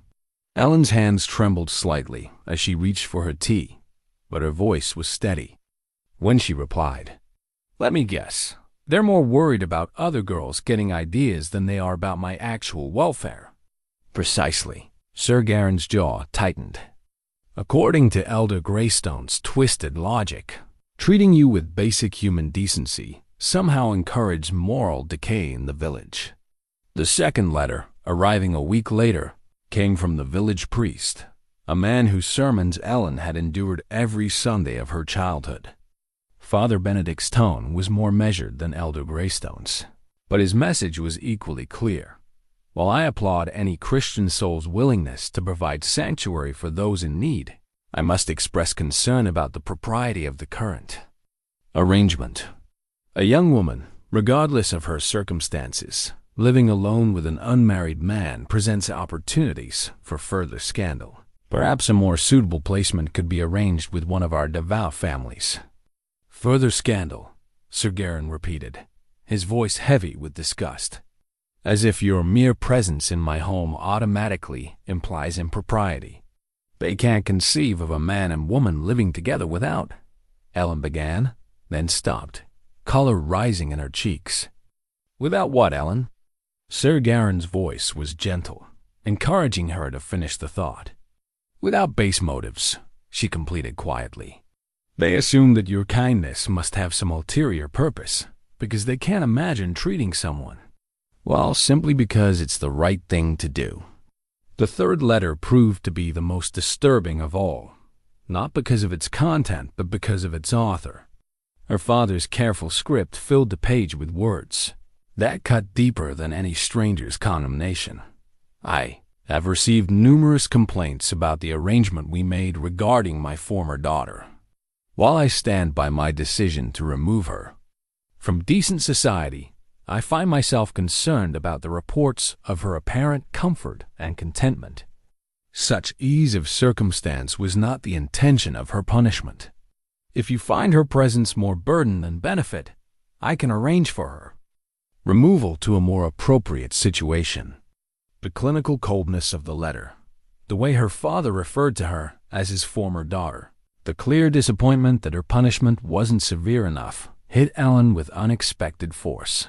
Ellen's hands trembled slightly as she reached for her tea, but her voice was steady. When she replied, "Let me guess, they're more worried about other girls getting ideas than they are about my actual welfare." "Precisely." Sir Garran's jaw tightened. "According to Elder Greystone's twisted logic, treating you with basic human decency somehow encouraged moral decay in the village." The second letter, arriving a week later, came from the village priest, a man whose sermons Ellyn had endured every Sunday of her childhood. Father Benedict's tone was more measured than Elder Greystone's, but his message was equally clear. While I applaud any Christian soul's willingness to provide sanctuary for those in need, I must express concern about the propriety of the current arrangement. A young woman, regardless of her circumstances, living alone with an unmarried man presents opportunities for further scandal. Perhaps a more suitable placement could be arranged with one of our devout families. "Further scandal," Sir Garran repeated, his voice heavy with disgust. "As if your mere presence in my home automatically implies impropriety. They can't conceive of a man and woman living together without—" Ellyn began, then stopped, color rising in her cheeks. "Without what, Ellyn?" Sir Garran's voice was gentle, encouraging her to finish the thought. "Without base motives," she completed quietly. "They assume that your kindness must have some ulterior purpose, because they can't imagine treating someone, well, simply because it's the right thing to do." The third letter proved to be the most disturbing of all, not because of its content, but because of its author. Her father's careful script filled the page with words that cut deeper than any stranger's condemnation. "I have received numerous complaints about the arrangement we made regarding my former daughter. While I stand by my decision to remove her from decent society, I find myself concerned about the reports of her apparent comfort and contentment. Such ease of circumstance was not the intention of her punishment. If you find her presence more burden than benefit, I can arrange for her removal to a more appropriate situation." The clinical coldness of the letter, the way her father referred to her as his former daughter, the clear disappointment that her punishment wasn't severe enough, hit Ellyn with unexpected force.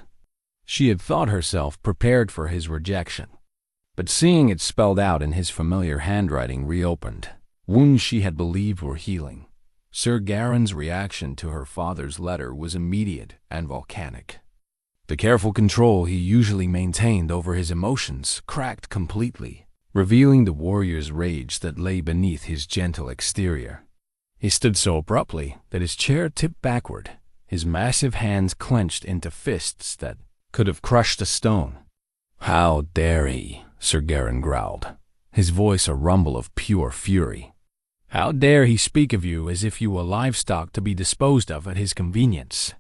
She had thought herself prepared for his rejection, but seeing it spelled out in his familiar handwriting reopened wounds she had believed were healing. Sir Garran's reaction to her father's letter was immediate and volcanic. The careful control he usually maintained over his emotions cracked completely, revealing the warrior's rage that lay beneath his gentle exterior. He stood so abruptly that his chair tipped backward, his massive hands clenched into fists that could have crushed a stone. "How dare he?" Sir Garran growled, his voice a rumble of pure fury. "How dare he speak of you as if you were livestock to be disposed of at his convenience?"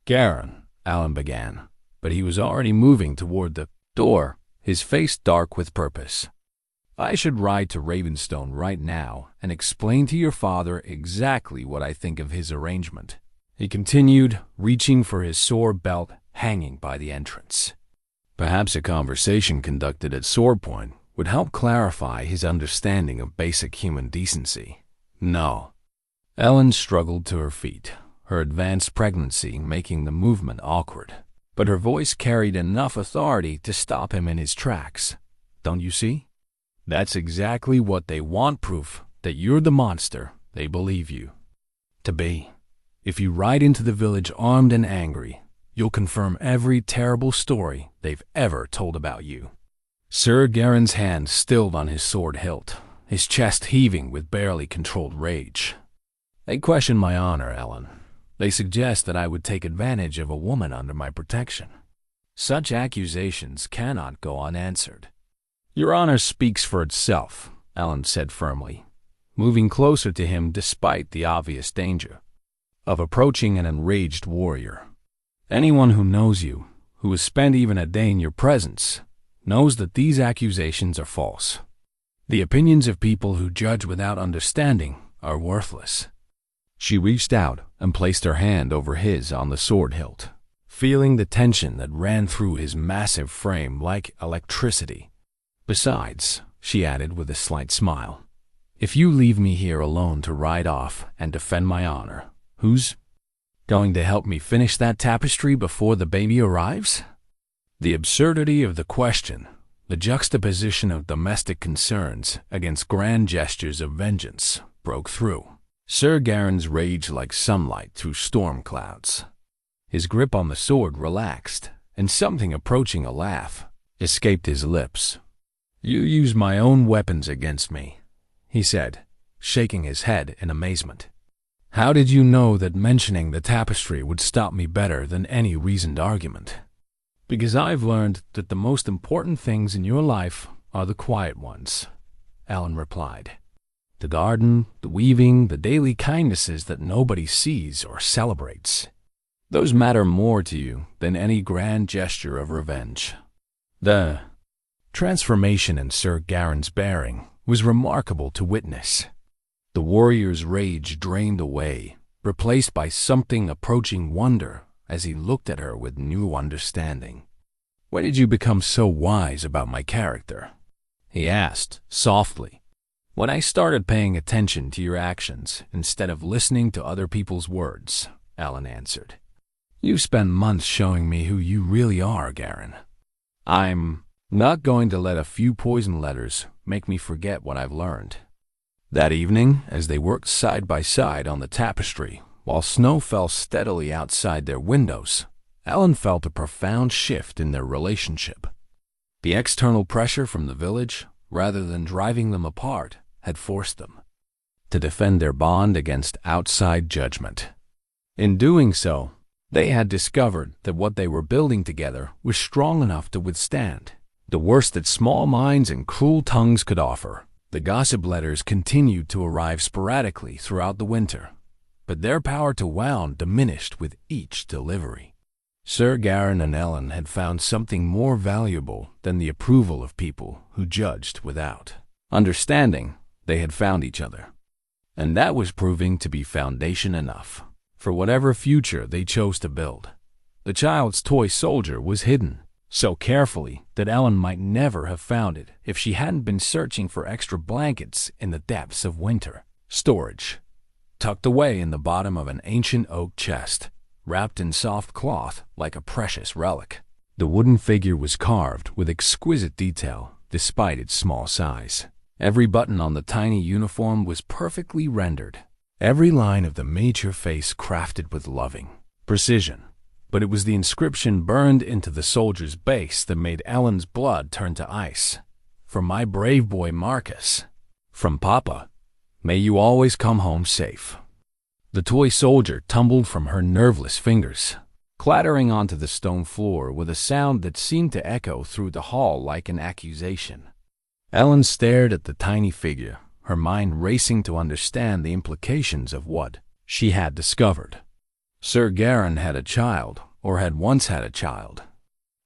"Garran," Ellyn began, but he was already moving toward the door, his face dark with purpose. "I should ride to Ravenstone right now and explain to your father exactly what I think of his arrangement," he continued, reaching for his sword belt hanging by the entrance. Perhaps a conversation conducted at sword point would help clarify his understanding of basic human decency. "No." Ellyn struggled to her feet, her advanced pregnancy making the movement awkward, but her voice carried enough authority to stop him in his tracks. "Don't you see? That's exactly what they want proof that you're the monster they believe you to be. If you ride into the village armed and angry, you'll confirm every terrible story they've ever told about you." Sir Garran's hand stilled on his sword hilt, his chest heaving with barely controlled rage. "They question my honor, Ellyn. They suggest that I would take advantage of a woman under my protection. Such accusations cannot go unanswered." "Your honor speaks for itself," Ellyn said firmly. moving closer to him despite the obvious danger of approaching an enraged warrior. Anyone who knows you, who has spent even a day in your presence, knows that these accusations are false. The opinions of people who judge without understanding are worthless. She reached out and placed her hand over his on the sword hilt, feeling the tension that ran through his massive frame like electricity. Besides, she added with a slight smile, if you leave me here alone to ride off and defend my honor, who's going to help me finish that tapestry before the baby arrives? The absurdity of the question, the juxtaposition of domestic concerns against grand gestures of vengeance, broke through Sir Garran's rage like sunlight through storm clouds. His grip on the sword relaxed, and something approaching a laugh escaped his lips. "You use my own weapons against me," he said, shaking his head in amazement. "How did you know that mentioning the tapestry would stop me better than any reasoned argument?" "Because I've learned that the most important things in your life are the quiet ones," Ellyn replied. "The garden, the weaving, the daily kindnesses that nobody sees or celebrates. Those matter more to you than any grand gesture of revenge." The transformation in Sir Garran's bearing was remarkable to witness. The warrior's rage drained away, replaced by something approaching wonder as he looked at her with new understanding. "When did you become so wise about my character?" he asked softly. "When I started paying attention to your actions instead of listening to other people's words," Ellyn answered. "You've spent months showing me who you really are, Garran. I'm not going to let a few poison letters make me forget what I've learned." That evening, as they worked side by side on the tapestry, while snow fell steadily outside their windows, Ellyn felt a profound shift in their relationship. The external pressure from the village, rather than driving them apart, had forced them to defend their bond against outside judgment. In doing so, they had discovered that what they were building together was strong enough to withstand the worst that small minds and cruel tongues could offer. The gossip letters continued to arrive sporadically throughout the winter, but their power to wound diminished with each delivery. Sir Garran and Ellyn had found something more valuable than the approval of people who judged without understanding. They had found each other, and that was proving to be foundation enough for whatever future they chose to build. The child's toy soldier was hidden so carefully that Ellyn might never have found it if she hadn't been searching for extra blankets in the depths of winter storage. Tucked away in the bottom of an ancient oak chest, wrapped in soft cloth like a precious relic, the wooden figure was carved with exquisite detail despite its small size. Every button on the tiny uniform was perfectly rendered, every line of the miniature face crafted with loving precision. But it was the inscription burned into the soldier's base that made Ellyn's blood turn to ice. "For my brave boy Marcus. From Papa. May you always come home safe." The toy soldier tumbled from her nerveless fingers, clattering onto the stone floor with a sound that seemed to echo through the hall like an accusation. Ellyn stared at the tiny figure, her mind racing to understand the implications of what she had discovered. Sir Garran had a child, or had once had a child,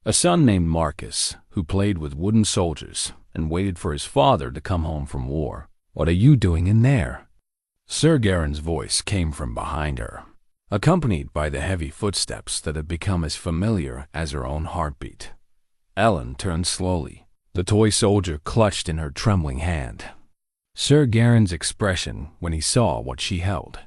a son named Marcus, who played with wooden soldiers and waited for his father to come home from war. "What are you doing in there?" Sir Garran's voice came from behind her, accompanied by the heavy footsteps that had become as familiar as her own heartbeat. Ellyn turned slowly, the toy soldier clutched in her trembling hand. Sir Garran's expression when he saw what she held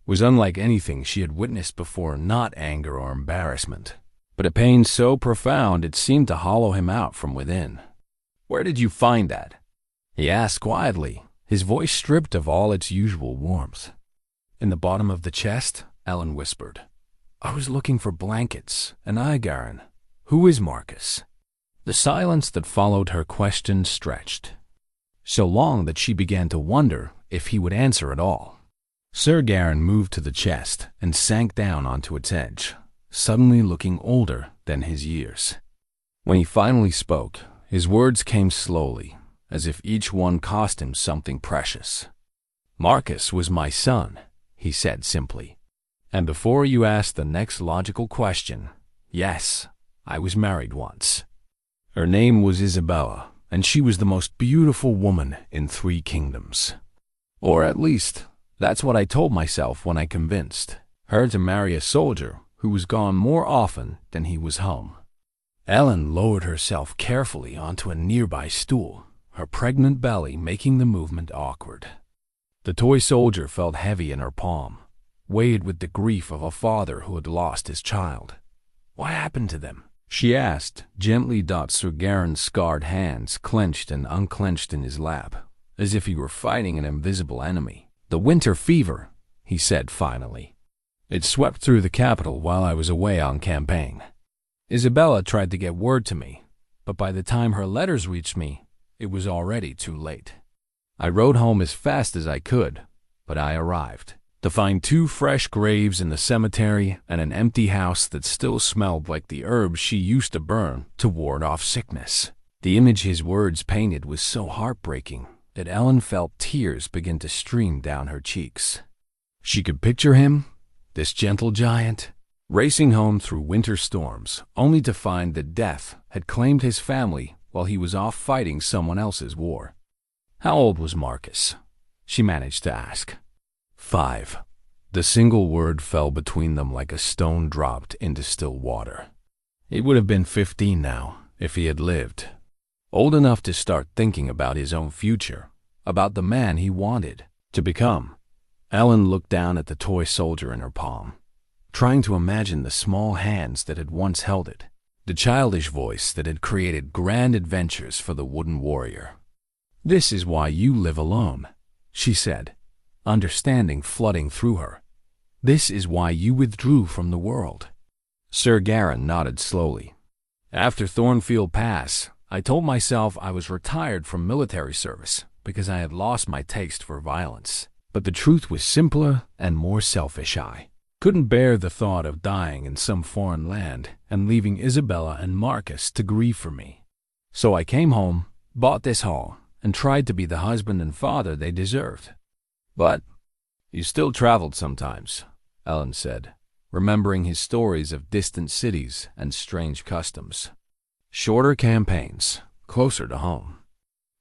was unlike anything she had witnessed before, not anger or embarrassment, but a pain so profound it seemed to hollow him out from within. "Where did you find that?" he asked quietly, his voice stripped of all its usual warmth. "In the bottom of the chest," Ellyn whispered. "I was looking for blankets, and Garran. Who is Marcus?" The silence that followed her question stretched so long that she began to wonder if he would answer at all. Sir Garran moved to the chest and sank down onto its edge, suddenly looking older than his years. When he finally spoke, his words came slowly, as if each one cost him something precious. Marcus was my son, he said simply. And before you ask the next logical question, yes, I was married once. Her name was Isabella, and she was the most beautiful woman in 3 kingdoms. Or at least, that's what I told myself when I convinced her to marry a soldier who was gone more often than he was home. Ellyn lowered herself carefully onto a nearby stool, her pregnant belly making the movement awkward. The toy soldier felt heavy in her palm, weighted with the grief of a father who had lost his child. What happened to them? She asked, gently. Sir Garran's scarred hands clenched and unclenched in his lap, as if he were fighting an invisible enemy. The winter fever, he said finally. It swept through the capital while I was away on campaign. Isabella tried to get word to me, but by the time her letters reached me, it was already too late. I rode home as fast as I could, but I arrived to find 2 fresh graves in the cemetery and an empty house that still smelled like the herbs she used to burn to ward off sickness. The image his words painted was so heartbreaking that Ellyn felt tears begin to stream down her cheeks. She could picture him, this gentle giant, racing home through winter storms, only to find that death had claimed his family while he was off fighting someone else's war. How old was Marcus? She managed to ask. 5. The single word fell between them like a stone dropped into still water. He would have been 15 now, if he had lived. Old enough to start thinking about his own future, about the man he wanted to become. Ellyn looked down at the toy soldier in her palm, trying to imagine the small hands that had once held it, the childish voice that had created grand adventures for the wooden warrior. "This is why you live alone," she said, understanding flooding through her. "This is why you withdrew from the world." Sir Garran nodded slowly. "After Thornfield Pass, I told myself I was retired from military service because I had lost my taste for violence. But the truth was simpler and more selfish. I couldn't bear the thought of dying in some foreign land and leaving Isabella and Marcus to grieve for me. So I came home, bought this hall, and tried to be the husband and father they deserved." "But you still traveled sometimes," Ellyn said, remembering his stories of distant cities and strange customs. "Shorter campaigns, closer to home.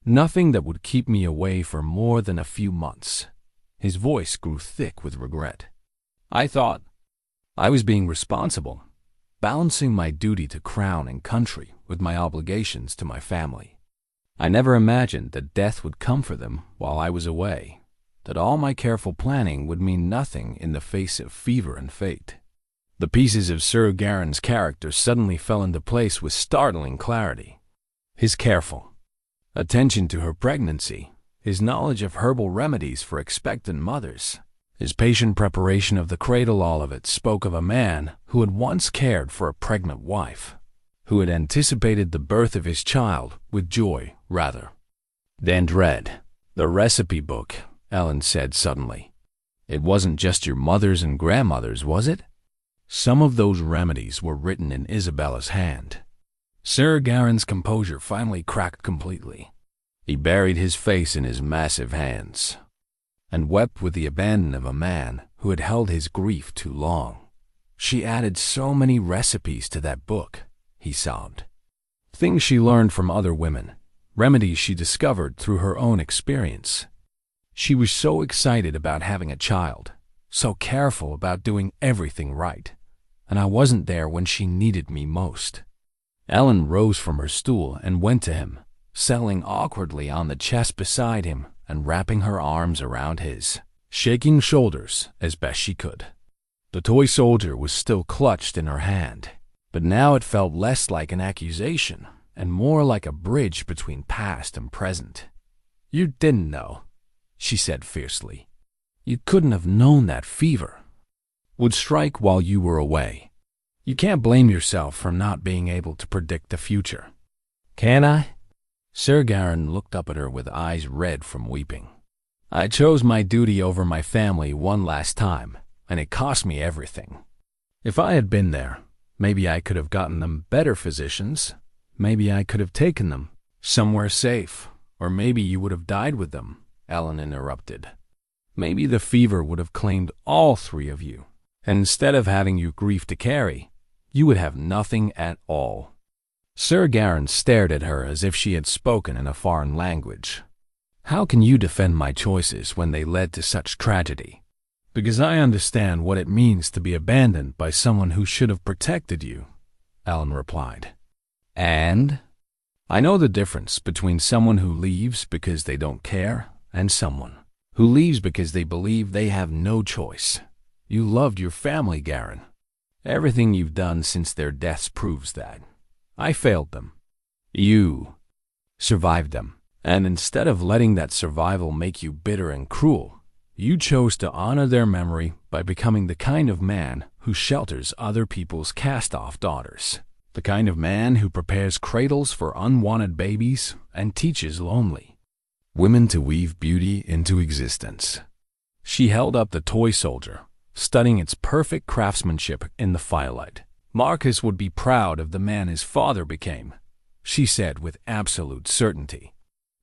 Nothing that would keep me away for more than a few months." His voice grew thick with regret. "I thought I was being responsible, balancing my duty to crown and country with my obligations to my family. I never imagined that death would come for them while I was away, that all my careful planning would mean nothing in the face of fever and fate." The pieces of Sir Garran's character suddenly fell into place with startling clarity. His careful attention to her pregnancy, his knowledge of herbal remedies for expectant mothers, his patient preparation of the cradle, all of it spoke of a man who had once cared for a pregnant wife, who had anticipated the birth of his child with joy rather than dread. "The recipe book," Ellyn said suddenly. "It wasn't just your mother's and grandmother's, was it?" Some of those remedies were written in Isabella's hand. Sir Garran's composure finally cracked completely. He buried his face in his massive hands and wept with the abandon of a man who had held his grief too long. "She added so many recipes to that book," he sobbed. "Things she learned from other women, remedies she discovered through her own experience. She was so excited about having a child, so careful about doing everything right, and I wasn't there when she needed me most." Ellyn rose from her stool and went to him, settling awkwardly on the chest beside him and wrapping her arms around his shaking shoulders as best she could. The toy soldier was still clutched in her hand, but now it felt less like an accusation and more like a bridge between past and present. "You didn't know," she said fiercely. "You couldn't have known that fever would strike while you were away. You can't blame yourself for not being able to predict the future." "Can I?" Sir Garran looked up at her with eyes red from weeping. "I chose my duty over my family one last time, and it cost me everything. If I had been there, maybe I could have gotten them better physicians. Maybe I could have taken them somewhere safe, or maybe you would have died with them," Ellyn interrupted. maybe the fever would have claimed all three of you, and instead of having you grief to carry, you would have nothing at all. Sir Garran stared at her as if she had spoken in a foreign language. How can you defend my choices when they led to such tragedy? Because I understand what it means to be abandoned by someone who should have protected you, Ellyn replied. And? I know the difference between someone who leaves because they don't care and someone who leaves because they believe they have no choice. You loved your family, Garran. Everything you've done since their deaths proves that. I failed them. You survived them. And instead of letting that survival make you bitter and cruel, you chose to honor their memory by becoming the kind of man who shelters other people's cast-off daughters. The kind of man who prepares cradles for unwanted babies and teaches lonely women to weave beauty into existence. She held up the toy soldier, studying its perfect craftsmanship in the firelight. Marcus would be proud of the man his father became, she said with absolute certainty.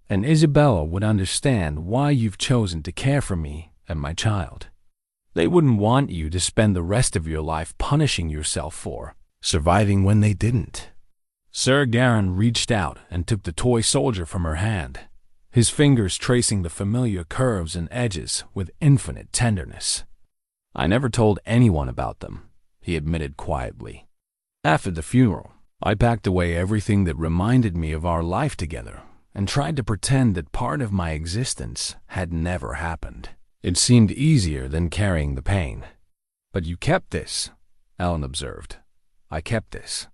And Isabella would understand why you've chosen to care for me and my child. They wouldn't want you to spend the rest of your life punishing yourself for surviving when they didn't. Sir Garran reached out and took the toy soldier from her hand, his fingers tracing the familiar curves and edges with infinite tenderness. I never told anyone about them, he admitted quietly. After the funeral, I packed away everything that reminded me of our life together and tried to pretend that part of my existence had never happened. It seemed easier than carrying the pain. But you kept this, Ellyn observed. I kept this.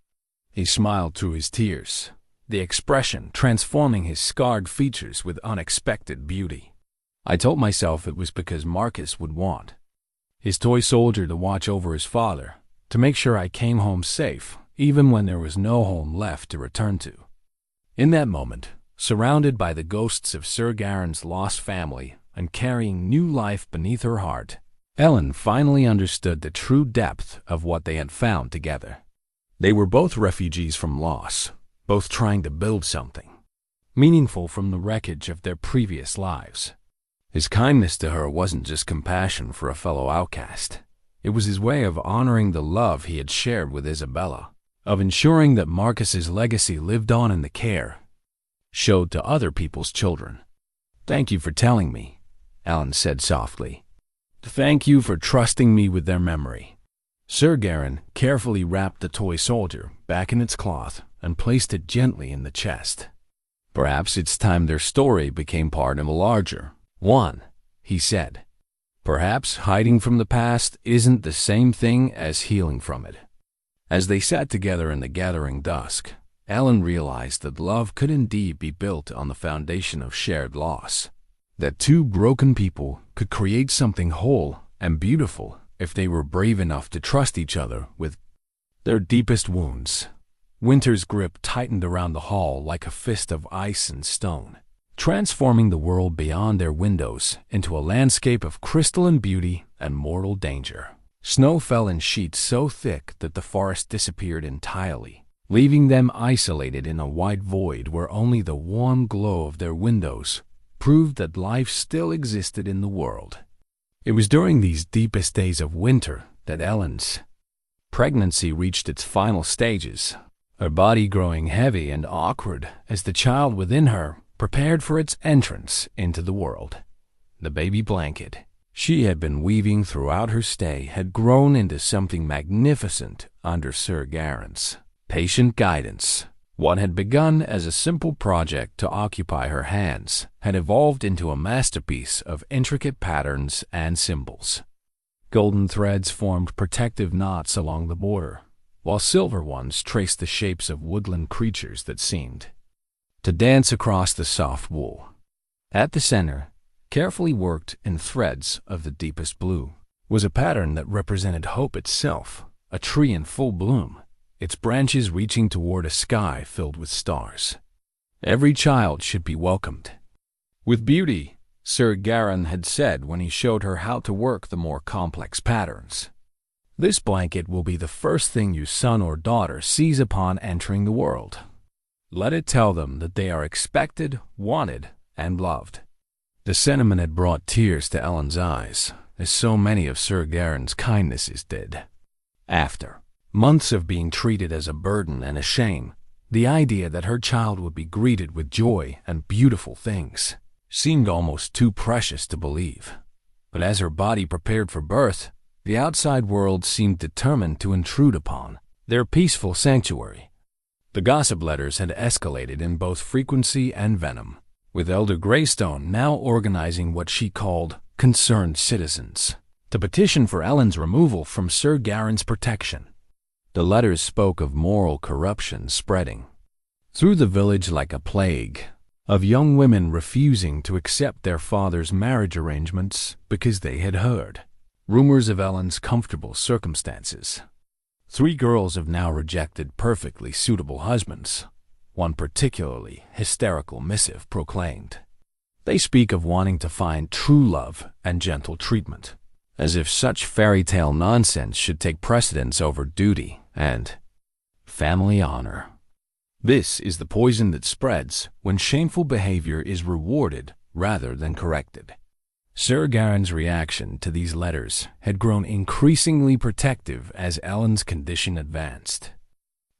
He smiled through his tears, the expression transforming his scarred features with unexpected beauty. I told myself it was because Marcus would want his toy soldier to watch over his father, to make sure I came home safe, even when there was no home left to return to. In that moment, surrounded by the ghosts of Sir Garran's lost family and carrying new life beneath her heart, Ellyn finally understood the true depth of what they had found together. They were both refugees from loss, both trying to build something meaningful from the wreckage of their previous lives. His kindness to her wasn't just compassion for a fellow outcast. It was his way of honoring the love he had shared with Isabella, of ensuring that Marcus's legacy lived on in the care showed to other people's children. Thank you for telling me, Ellyn said softly. Thank you for trusting me with their memory. Sir Garran carefully wrapped the toy soldier back in its cloth and placed it gently in the chest. Perhaps it's time their story became part of a larger one, he said. Perhaps hiding from the past isn't the same thing as healing from it. As they sat together in the gathering dusk, Ellyn realized that love could indeed be built on the foundation of shared loss, that two broken people could create something whole and beautiful if they were brave enough to trust each other with their deepest wounds. Winter's grip tightened around the hall like a fist of ice and stone, transforming the world beyond their windows into a landscape of crystalline beauty and mortal danger. Snow fell in sheets so thick that the forest disappeared entirely, leaving them isolated in a wide void where only the warm glow of their windows proved that life still existed in the world. It was during these deepest days of winter that Ellyn's pregnancy reached its final stages, her body growing heavy and awkward as the child within her prepared for its entrance into the world. The baby blanket she had been weaving throughout her stay had grown into something magnificent under Sir Garran's patient guidance. What had begun as a simple project to occupy her hands had evolved into a masterpiece of intricate patterns and symbols. Golden threads formed protective knots along the border, while silver ones traced the shapes of woodland creatures that seemed to dance across the soft wool. At the center, carefully worked in threads of the deepest blue, was a pattern that represented hope itself, a tree in full bloom, its branches reaching toward a sky filled with stars. Every child should be welcomed with beauty, Sir Garran had said when he showed her how to work the more complex patterns. This blanket will be the first thing your son or daughter sees upon entering the world. Let it tell them that they are expected, wanted, and loved. The sentiment had brought tears to Ellyn's eyes, as so many of Sir Garran's kindnesses did. After months of being treated as a burden and a shame, the idea that her child would be greeted with joy and beautiful things seemed almost too precious to believe. But as her body prepared for birth, the outside world seemed determined to intrude upon their peaceful sanctuary. The gossip letters had escalated in both frequency and venom, with Elder Greystone now organizing what she called concerned citizens to petition for Ellyn's removal from Sir Garran's protection. The letters spoke of moral corruption spreading through the village like a plague, of young women refusing to accept their father's marriage arrangements because they had heard rumors of Ellyn's comfortable circumstances. 3 girls have now rejected perfectly suitable husbands. One particularly hysterical missive proclaimed, "They speak of wanting to find true love and gentle treatment, as if such fairy tale nonsense should take precedence over duty and family honor." This is the poison that spreads when shameful behavior is rewarded rather than corrected. Sir Garran's reaction to these letters had grown increasingly protective as Ellyn's condition advanced.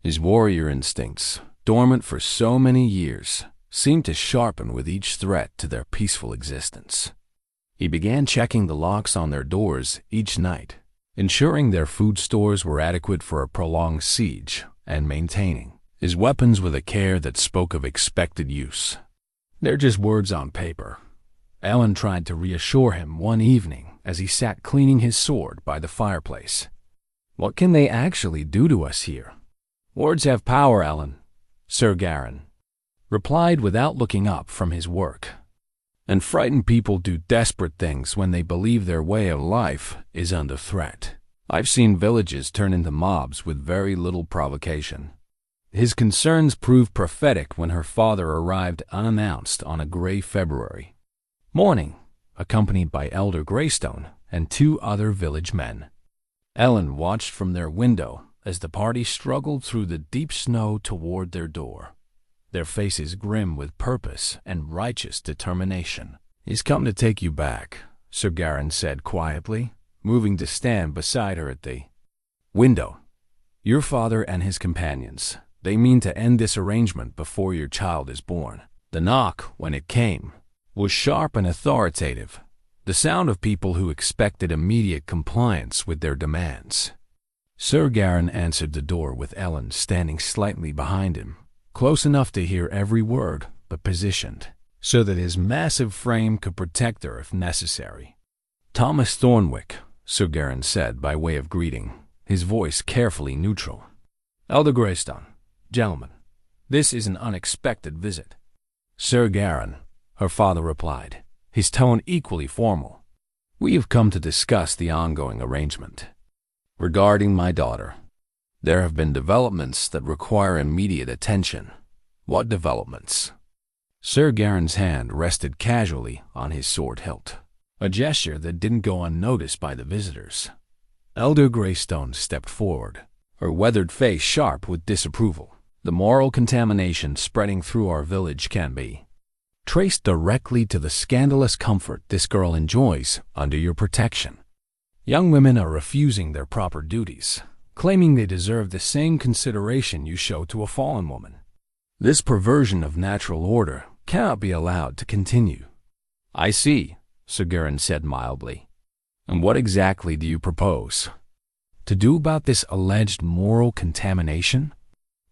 His warrior instincts, dormant for so many years, seemed to sharpen with each threat to their peaceful existence. He began checking the locks on their doors each night, ensuring their food stores were adequate for a prolonged siege, and maintaining his weapons with a care that spoke of expected use. "They're just words on paper," Ellyn tried to reassure him one evening as he sat cleaning his sword by the fireplace. "What can they actually do to us here?" "Words have power, Ellyn," Sir Garran replied without looking up from his work. "And frightened people do desperate things when they believe their way of life is under threat. I've seen villages turn into mobs with very little provocation." His concerns proved prophetic when her father arrived unannounced on a gray February morning, accompanied by Elder Greystone and 2 other village men. Ellyn watched from their window as the party struggled through the deep snow toward their door, their faces grim with purpose and righteous determination. "He's come to take you back," Sir Garran said quietly, moving to stand beside her at the window. "Your father and his companions, they mean to end this arrangement before your child is born." The knock, when it came, was sharp and authoritative, the sound of people who expected immediate compliance with their demands. Sir Garran answered the door with Ellyn standing slightly behind him, close enough to hear every word, but positioned so that his massive frame could protect her if necessary. "Thomas Thornwick," Sir Garran said by way of greeting, his voice carefully neutral. "Elder Greystone, gentlemen, this is an unexpected visit." "Sir Garran," her father replied, his tone equally formal, "we have come to discuss the ongoing arrangement. Regarding my daughter, there have been developments that require immediate attention." "What developments?" Sir Garran's hand rested casually on his sword hilt, a gesture that didn't go unnoticed by the visitors. Elder Greystone stepped forward, her weathered face sharp with disapproval. "The moral contamination spreading through our village can be traced directly to the scandalous comfort this girl enjoys under your protection. Young women are refusing their proper duties, claiming they deserve the same consideration you show to a fallen woman. This perversion of natural order cannot be allowed to continue." "I see," Sir Garran said mildly. "And what exactly do you propose to do about this alleged moral contamination?"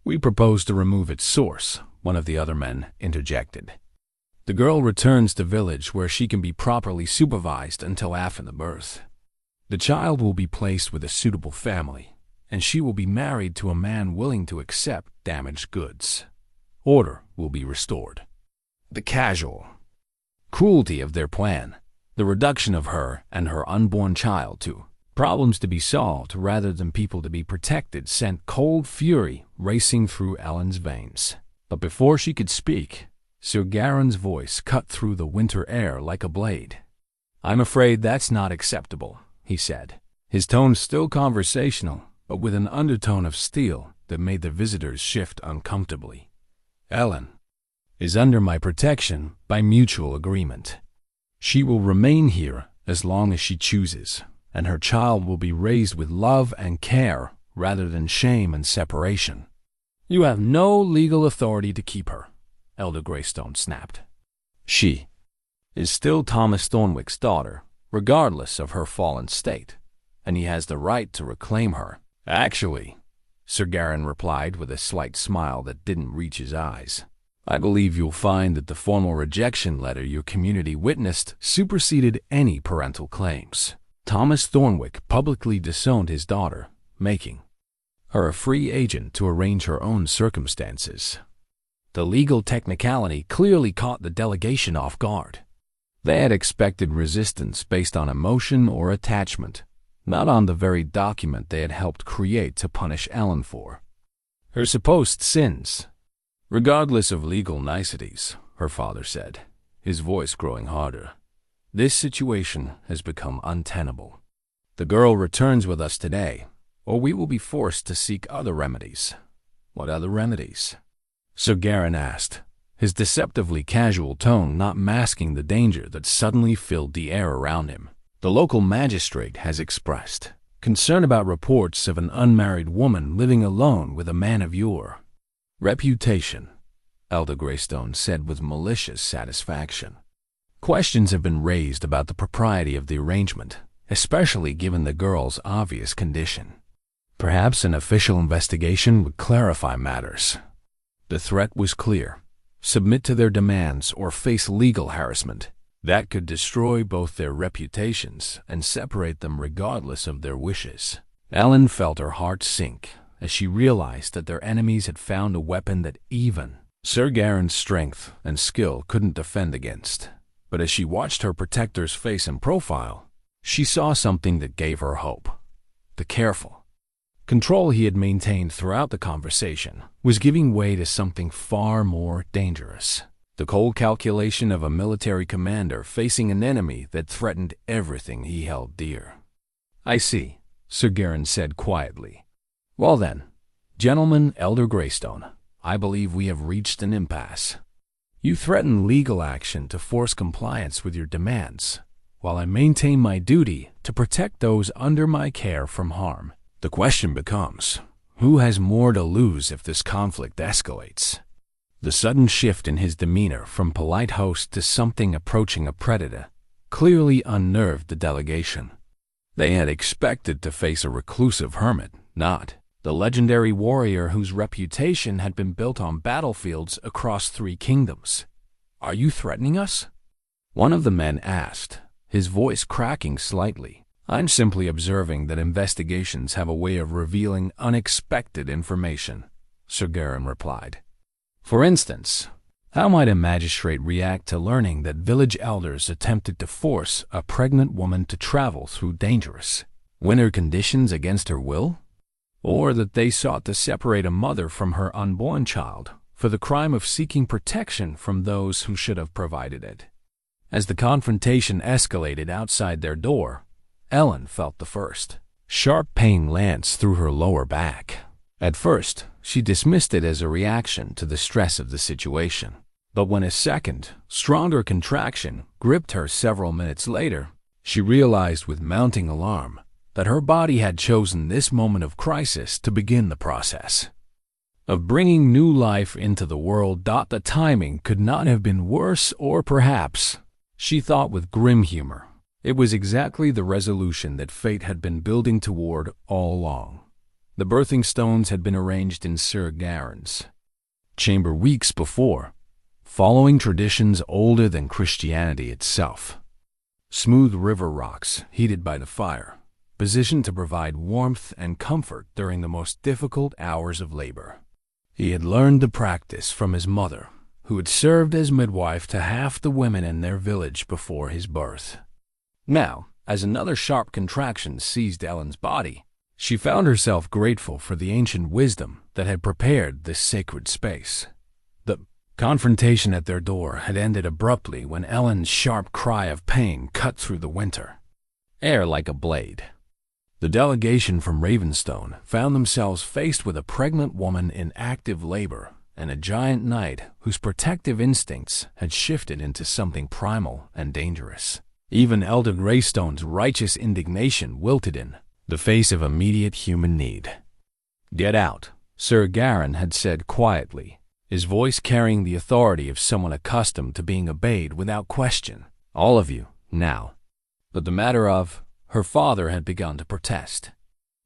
"We propose to remove its source," one of the other men interjected. "The girl returns to village where she can be properly supervised until after the birth. The child will be placed with a suitable family, and she will be married to a man willing to accept damaged goods. Order will be restored." The casual cruelty of their plan, the reduction of her and her unborn child to problems to be solved rather than people to be protected, sent cold fury racing through Ellyn's veins. But before she could speak, Sir Garran's voice cut through the winter air like a blade. "I'm afraid that's not acceptable," he said, his tone still conversational, but with an undertone of steel that made the visitors shift uncomfortably. "Ellyn is under my protection by mutual agreement. She will remain here as long as she chooses, and her child will be raised with love and care rather than shame and separation. You have no legal authority to keep her, Elder Greystone snapped. She is still Thomas Thornwick's daughter, regardless of her fallen state, and he has the right to reclaim her. Actually, Sir Garran replied with a slight smile that didn't reach his eyes, I believe you'll find that the formal rejection letter your community witnessed superseded any parental claims. Thomas Thornwick publicly disowned his daughter, making her a free agent to arrange her own circumstances. The legal technicality clearly caught the delegation off guard. They had expected resistance based on emotion or attachment, not on the very document they had helped create to punish Ellyn for her supposed sins. Regardless of legal niceties, her father said, his voice growing harder, this situation has become untenable. The girl returns with us today, or we will be forced to seek other remedies. What other remedies? Sir Garran asked, his deceptively casual tone not masking the danger that suddenly filled the air around him. The local magistrate has expressed concern about reports of an unmarried woman living alone with a man of your reputation, Elder Greystone said with malicious satisfaction. Questions have been raised about the propriety of the arrangement, especially given the girl's obvious condition. Perhaps an official investigation would clarify matters. The threat was clear. Submit to their demands or face legal harassment. That could destroy both their reputations and separate them regardless of their wishes. Ellyn felt her heart sink as she realized that their enemies had found a weapon that even Sir Garran's strength and skill couldn't defend against. But as she watched her protector's face and profile, she saw something that gave her hope. The careful control he had maintained throughout the conversation was giving way to something far more dangerous. The cold calculation of a military commander facing an enemy that threatened everything he held dear. I see, Sir Garran said quietly. Well then, gentlemen, Elder Greystone, I believe we have reached an impasse. You threaten legal action to force compliance with your demands, while I maintain my duty to protect those under my care from harm. The question becomes, who has more to lose if this conflict escalates? The sudden shift in his demeanor from polite host to something approaching a predator clearly unnerved the delegation. They had expected to face a reclusive hermit, not the legendary warrior whose reputation had been built on battlefields across 3 kingdoms. Are you threatening us? One of the men asked, his voice cracking slightly. I'm simply observing that investigations have a way of revealing unexpected information, Sir Garran replied. For instance, how might a magistrate react to learning that village elders attempted to force a pregnant woman to travel through dangerous winter conditions against her will? Or that they sought to separate a mother from her unborn child for the crime of seeking protection from those who should have provided it? As the confrontation escalated outside their door, Ellyn felt the first sharp pain lance through her lower back. At first, she dismissed it as a reaction to the stress of the situation. But when a second, stronger contraction gripped her several minutes later, she realized with mounting alarm that her body had chosen this moment of crisis to begin the process of bringing new life into the world. The timing could not have been worse, or perhaps, she thought with grim humor, it was exactly the resolution that fate had been building toward all along. The birthing stones had been arranged in Sir Garran's chamber weeks before, following traditions older than Christianity itself. Smooth river rocks, heated by the fire, positioned to provide warmth and comfort during the most difficult hours of labor. He had learned the practice from his mother, who had served as midwife to half the women in their village before his birth. Now, as another sharp contraction seized Ellyn's body, she found herself grateful for the ancient wisdom that had prepared this sacred space. The confrontation at their door had ended abruptly when Ellyn's sharp cry of pain cut through the winter air like a blade. The delegation from Ravenstone found themselves faced with a pregnant woman in active labor and a giant knight whose protective instincts had shifted into something primal and dangerous. Even Elder Greystone's righteous indignation wilted in the face of immediate human need. "Get out," Sir Garran had said quietly, his voice carrying the authority of someone accustomed to being obeyed without question. "All of you, now." But the matter of her father had begun to protest.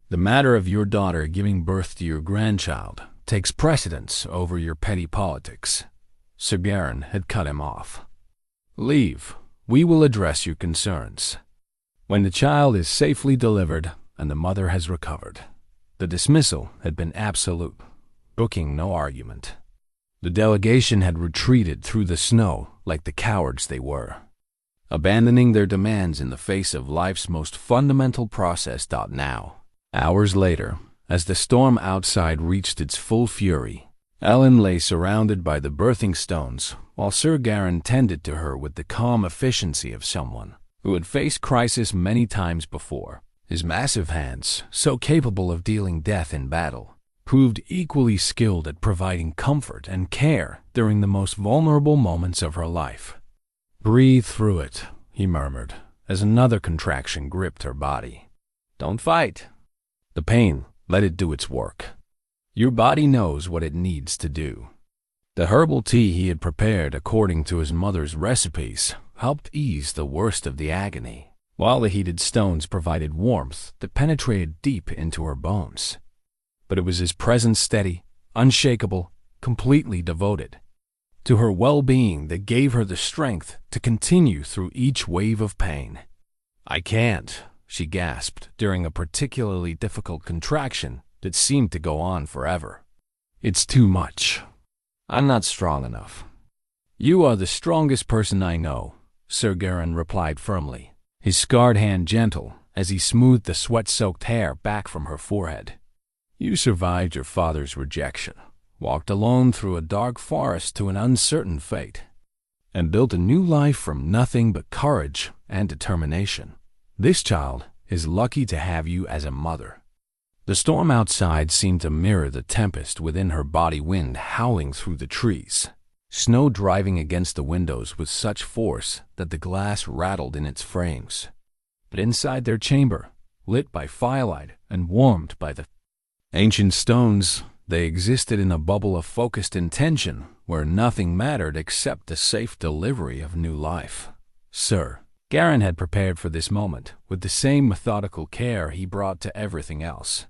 "The matter of your daughter giving birth to your grandchild takes precedence over your petty politics." Sir Garran had cut him off. "Leave. We will address your concerns when the child is safely delivered and the mother has recovered." The dismissal had been absolute, brooking no argument. The delegation had retreated through the snow like the cowards they were, abandoning their demands in the face of life's most fundamental process. Now, hours later, as the storm outside reached its full fury, Ellyn lay surrounded by the birthing stones, while Sir Garran tended to her with the calm efficiency of someone who had faced crisis many times before. His massive hands, so capable of dealing death in battle, proved equally skilled at providing comfort and care during the most vulnerable moments of her life. "Breathe through it," he murmured, as another contraction gripped her body. "Don't fight. The pain, let it do its work. Your body knows what it needs to do." The herbal tea he had prepared according to his mother's recipes helped ease the worst of the agony, while the heated stones provided warmth that penetrated deep into her bones. But it was his presence, steady, unshakable, completely devoted to her well-being, that gave her the strength to continue through each wave of pain. "I can't," she gasped during a particularly difficult contraction that seemed to go on forever. "It's too much. I'm not strong enough." "You are the strongest person I know," Sir Garran replied firmly, his scarred hand gentle as he smoothed the sweat-soaked hair back from her forehead. "You survived your father's rejection, walked alone through a dark forest to an uncertain fate, and built a new life from nothing but courage and determination. This child is lucky to have you as a mother." The storm outside seemed to mirror the tempest within her body, wind howling through the trees, snow driving against the windows with such force that the glass rattled in its frames. But inside their chamber, lit by firelight and warmed by the ancient stones, they existed in a bubble of focused intention where nothing mattered except the safe delivery of new life. Sir Garran had prepared for this moment with the same methodical care he brought to everything else.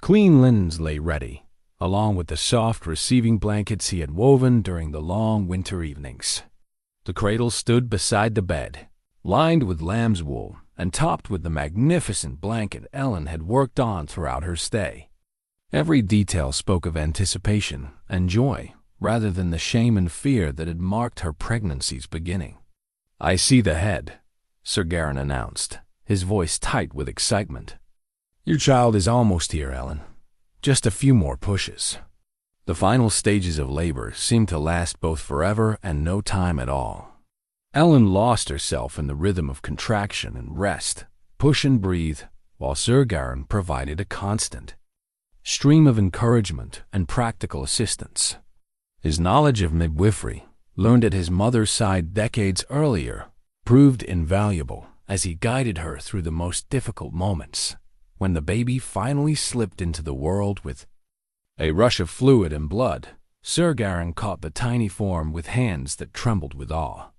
Clean linens lay ready, along with the soft receiving blankets he had woven during the long winter evenings. The cradle stood beside the bed, lined with lamb's wool and topped with the magnificent blanket Ellyn had worked on throughout her stay. Every detail spoke of anticipation and joy rather than the shame and fear that had marked her pregnancy's beginning. "I see the head," Sir Garran announced, his voice tight with excitement. "Your child is almost here, Ellyn. Just a few more pushes." The final stages of labor seemed to last both forever and no time at all. Ellyn lost herself in the rhythm of contraction and rest, push and breathe, while Sir Garran provided a constant stream of encouragement and practical assistance. His knowledge of midwifery, learned at his mother's side decades earlier, proved invaluable as he guided her through the most difficult moments. When the baby finally slipped into the world with a rush of fluid and blood, Sir Garran caught the tiny form with hands that trembled with awe.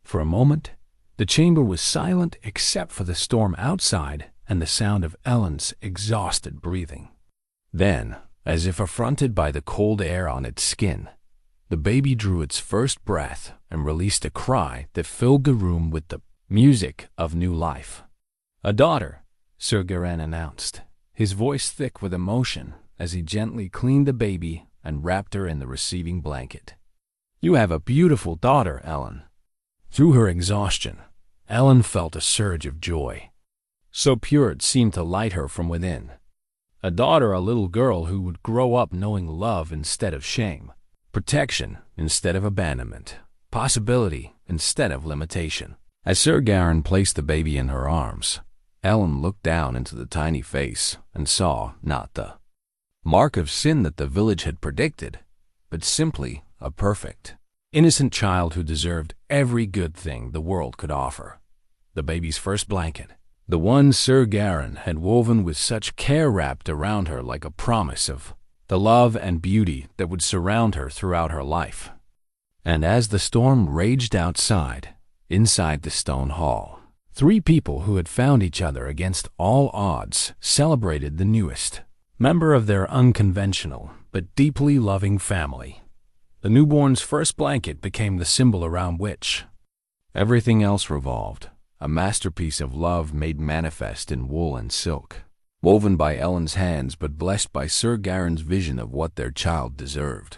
For a moment, the chamber was silent except for the storm outside and the sound of Ellyn's exhausted breathing. Then, as if affronted by the cold air on its skin, the baby drew its first breath and released a cry that filled the room with the music of new life. "A daughter," Sir Garran announced, his voice thick with emotion as he gently cleaned the baby and wrapped her in the receiving blanket. "You have a beautiful daughter, Ellyn." Through her exhaustion, Ellyn felt a surge of joy, so pure it seemed to light her from within. A daughter, a little girl who would grow up knowing love instead of shame, protection instead of abandonment, possibility instead of limitation. As Sir Garran placed the baby in her arms, Ellyn looked down into the tiny face and saw not the mark of sin that the village had predicted, but simply a perfect, innocent child who deserved every good thing the world could offer. The baby's first blanket, the one Sir Garran had woven with such care, wrapped around her like a promise of the love and beauty that would surround her throughout her life. And as the storm raged outside, inside the stone hall, three people who had found each other against all odds celebrated the newest member of their unconventional but deeply loving family. The newborn's first blanket became the symbol around which everything else revolved, a masterpiece of love made manifest in wool and silk, woven by Ellyn's hands but blessed by Sir Garran's vision of what their child deserved.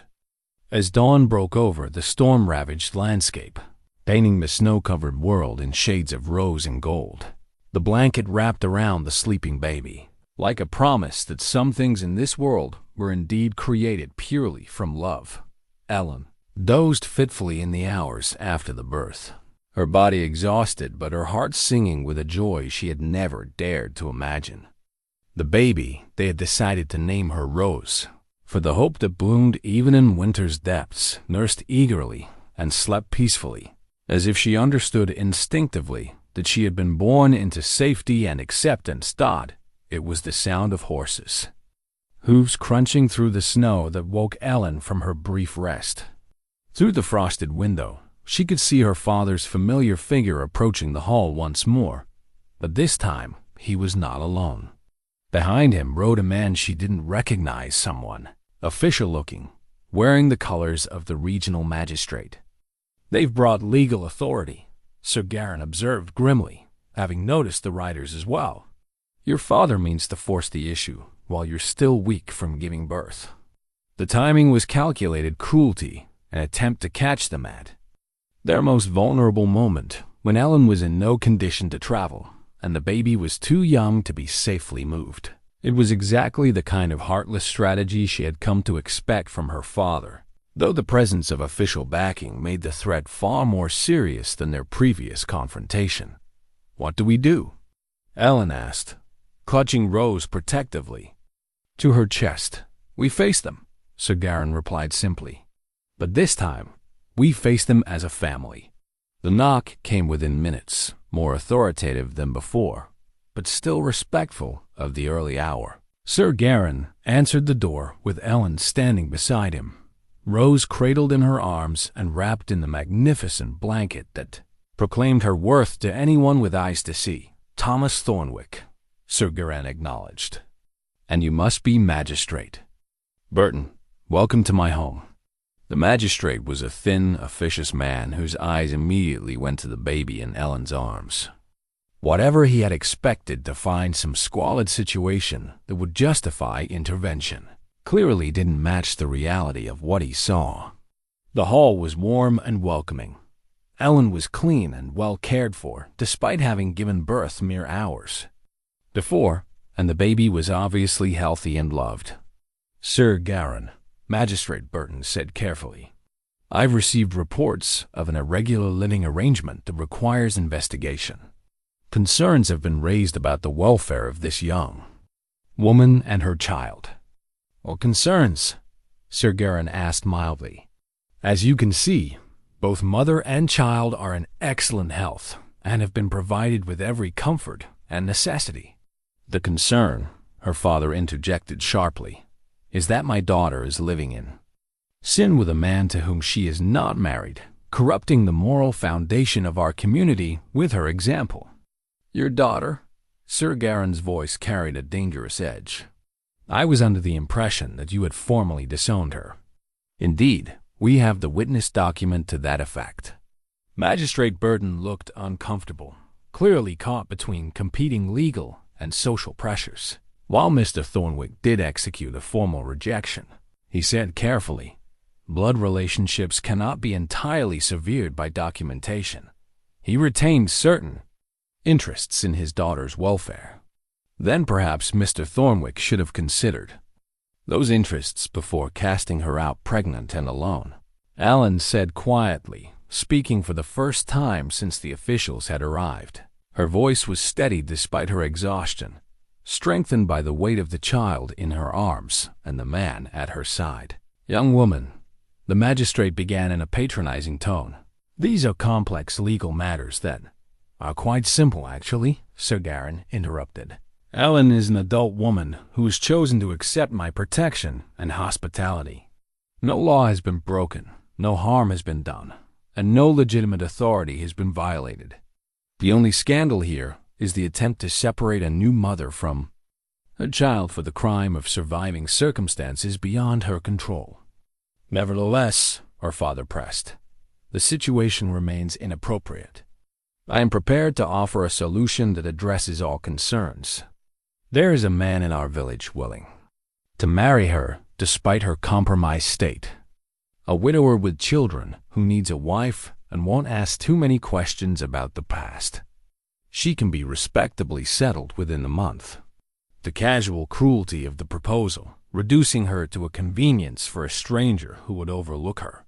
As dawn broke over the storm-ravaged landscape, painting the snow-covered world in shades of rose and gold, the blanket wrapped around the sleeping baby, like a promise that some things in this world were indeed created purely from love. Ellyn dozed fitfully in the hours after the birth, her body exhausted but her heart singing with a joy she had never dared to imagine. The baby, they had decided to name her Rose, for the hope that bloomed even in winter's depths nursed eagerly and slept peacefully, as if she understood instinctively that she had been born into safety and acceptance. It was the sound of horses' hooves crunching through the snow that woke Ellyn from her brief rest. Through the frosted window, she could see her father's familiar figure approaching the hall once more, but this time he was not alone. Behind him rode a man she didn't recognize, someone official-looking, wearing the colors of the regional magistrate. "They've brought legal authority," Sir Garran observed grimly, having noticed the riders as well. "Your father means to force the issue while you're still weak from giving birth." The timing was calculated cruelty, an attempt to catch them at their most vulnerable moment, when Ellyn was in no condition to travel, and the baby was too young to be safely moved. It was exactly the kind of heartless strategy she had come to expect from her father, though the presence of official backing made the threat far more serious than their previous confrontation. "What do we do?" Ellyn asked, clutching Rose protectively to her chest. "We face them," Sir Garran replied simply. "But this time, we face them as a family." The knock came within minutes, more authoritative than before, but still respectful of the early hour. Sir Garran answered the door with Ellyn standing beside him, Rose cradled in her arms and wrapped in the magnificent blanket that proclaimed her worth to anyone with eyes to see. "Thomas Thornwick," Sir Garran acknowledged. "And you must be magistrate Burton. Welcome to my home." The magistrate was a thin, officious man whose eyes immediately went to the baby in Ellyn's arms. Whatever he had expected to find some squalid situation that would justify intervention clearly didn't match the reality of what he saw. The hall was warm and welcoming. Ellyn was clean and well cared for, despite having given birth mere hours before, and the baby was obviously healthy and loved. "Sir Garran," Magistrate Burton said carefully, "I've received reports of an irregular living arrangement that requires investigation. Concerns have been raised about the welfare of this young woman and her child." "What concerns?" Sir Garran asked mildly. "As you can see, both mother and child are in excellent health and have been provided with every comfort and necessity." "The concern," her father interjected sharply, "is that my daughter is living in sin with a man to whom she is not married, corrupting the moral foundation of our community with her example." "Your daughter?" Sir Garran's voice carried a dangerous edge. "I was under the impression that you had formally disowned her." "Indeed, we have the witness document to that effect." Magistrate Burton looked uncomfortable, clearly caught between competing legal and social pressures. While Mr. Thornwick did execute a formal rejection, he said carefully, "Blood relationships cannot be entirely severed by documentation. He retained certain interests in his daughter's welfare. Then perhaps Mr. Thornwick should have considered those interests before casting her out pregnant and alone." Ellyn said quietly, speaking for the first time since the officials had arrived. Her voice was steady despite her exhaustion, strengthened by the weight of the child in her arms and the man at her side. "Young woman, The magistrate began in a patronizing tone. "These are complex legal matters that are quite simple, actually," Sir Garran interrupted. "Ellyn is an adult woman who has chosen to accept my protection and hospitality. No law has been broken, no harm has been done, and no legitimate authority has been violated. The only scandal here is the attempt to separate a new mother from a child for the crime of surviving circumstances beyond her control." "Nevertheless," her father pressed, "the situation remains inappropriate. I am prepared to offer a solution that addresses all concerns. There is a man in our village willing to marry her despite her compromised state. A widower with children who needs a wife and won't ask too many questions about the past. She can be respectably settled within a month. The casual cruelty of the proposal, reducing her to a convenience for a stranger who would overlook her."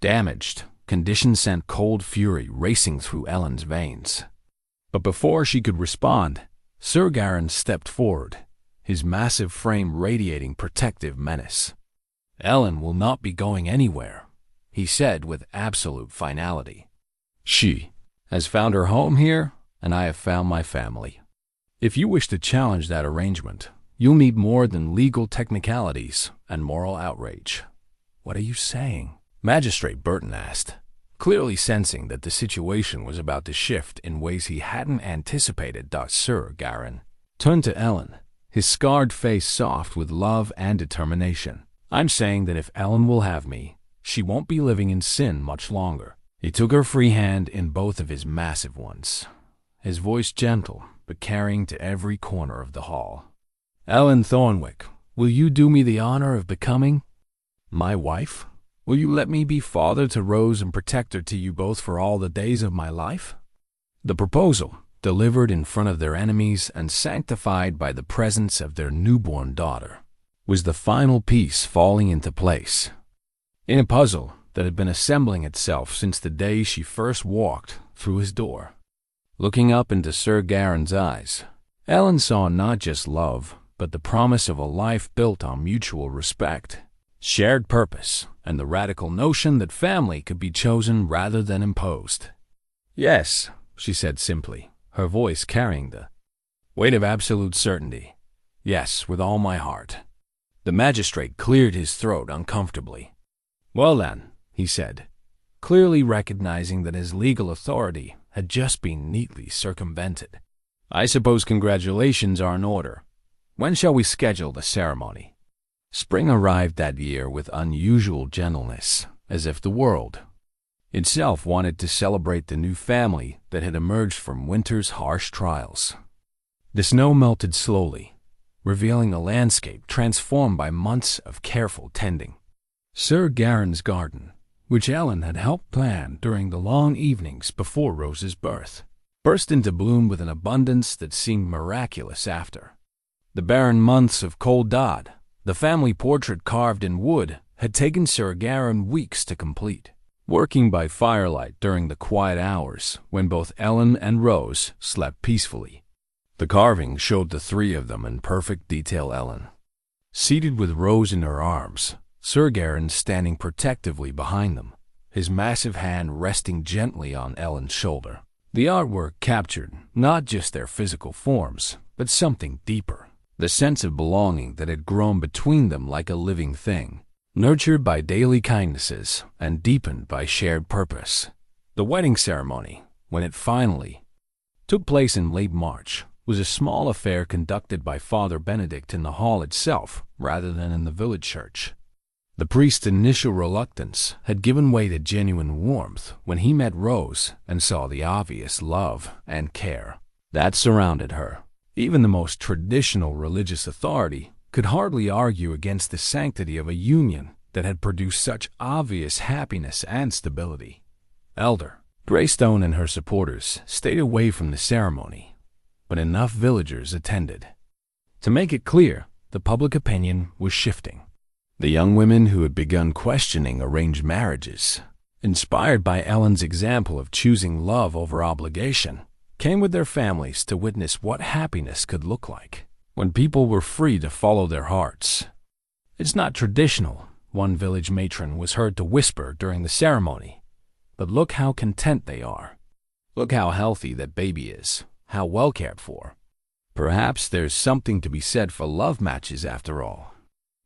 Damaged, condition sent cold fury racing through Ellyn's veins. But before she could respond, Sir Garran stepped forward, his massive frame radiating protective menace. "Ellyn will not be going anywhere," he said with absolute finality. "She has found her home here, and I have found my family. If you wish to challenge that arrangement, you'll need more than legal technicalities and moral outrage." "What are you saying?" Magistrate Burton asked, clearly sensing that the situation was about to shift in ways he hadn't anticipated. Sir Garran turned to Ellyn, his scarred face soft with love and determination. "I'm saying that if Ellyn will have me, she won't be living in sin much longer." He took her free hand in both of his massive ones, his voice gentle but carrying to every corner of the hall. "Ellyn Thornwick, will you do me the honor of becoming my wife? Will you let me be father to Rose and protector to you both for all the days of my life?" The proposal, delivered in front of their enemies and sanctified by the presence of their newborn daughter, was the final piece falling into place in a puzzle that had been assembling itself since the day she first walked through his door. Looking up into Sir Garran's eyes, Ellyn saw not just love, but the promise of a life built on mutual respect, shared purpose, and the radical notion that family could be chosen rather than imposed. "Yes," she said simply, her voice carrying the weight of absolute certainty. "Yes, with all my heart." The magistrate cleared his throat uncomfortably. "Well then," he said, clearly recognizing that his legal authority had just been neatly circumvented. "I suppose congratulations are in order. When shall we schedule the ceremony?" Spring arrived that year with unusual gentleness, as if the world itself wanted to celebrate the new family that had emerged from winter's harsh trials. The snow melted slowly, revealing a landscape transformed by months of careful tending. Sir Garran's garden, which Ellyn had helped plan during the long evenings before Rose's birth, burst into bloom with an abundance that seemed miraculous after the barren months of cold dod. The family portrait carved in wood had taken Sir Garran weeks to complete. Working by firelight during the quiet hours when both Ellyn and Rose slept peacefully, the carving showed the three of them in perfect detail. Ellyn, seated with Rose in her arms, Sir Garran standing protectively behind them, his massive hand resting gently on Ellyn's shoulder. The artwork captured not just their physical forms, but something deeper, the sense of belonging that had grown between them like a living thing, nurtured by daily kindnesses and deepened by shared purpose. The wedding ceremony, when it finally took place in late March, was a small affair conducted by Father Benedict in the hall itself rather than in the village church. The priest's initial reluctance had given way to genuine warmth when he met Rose and saw the obvious love and care that surrounded her. Even the most traditional religious authority could hardly argue against the sanctity of a union that had produced such obvious happiness and stability. Elder Greystone and her supporters stayed away from the ceremony, but enough villagers attended to make it clear the public opinion was shifting. The young women who had begun questioning arranged marriages, inspired by Ellyn's example of choosing love over obligation, came with their families to witness what happiness could look like when people were free to follow their hearts. "It's not traditional," one village matron was heard to whisper during the ceremony. But look how content they are. Look how healthy that baby is, how well cared for. Perhaps there's something to be said for love matches after all.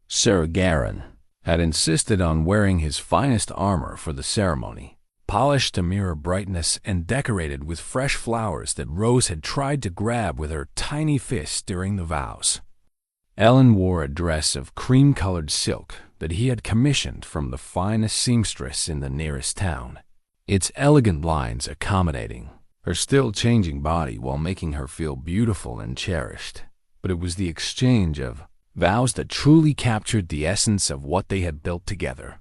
Sir Garran had insisted on wearing his finest armor for the ceremony, polished to mirror brightness and decorated with fresh flowers that Rose had tried to grab with her tiny fists during the vows. Ellyn wore a dress of cream-colored silk that he had commissioned from the finest seamstress in the nearest town, its elegant lines accommodating her still-changing body while making her feel beautiful and cherished. But it was the exchange of vows that truly captured the essence of what they had built together.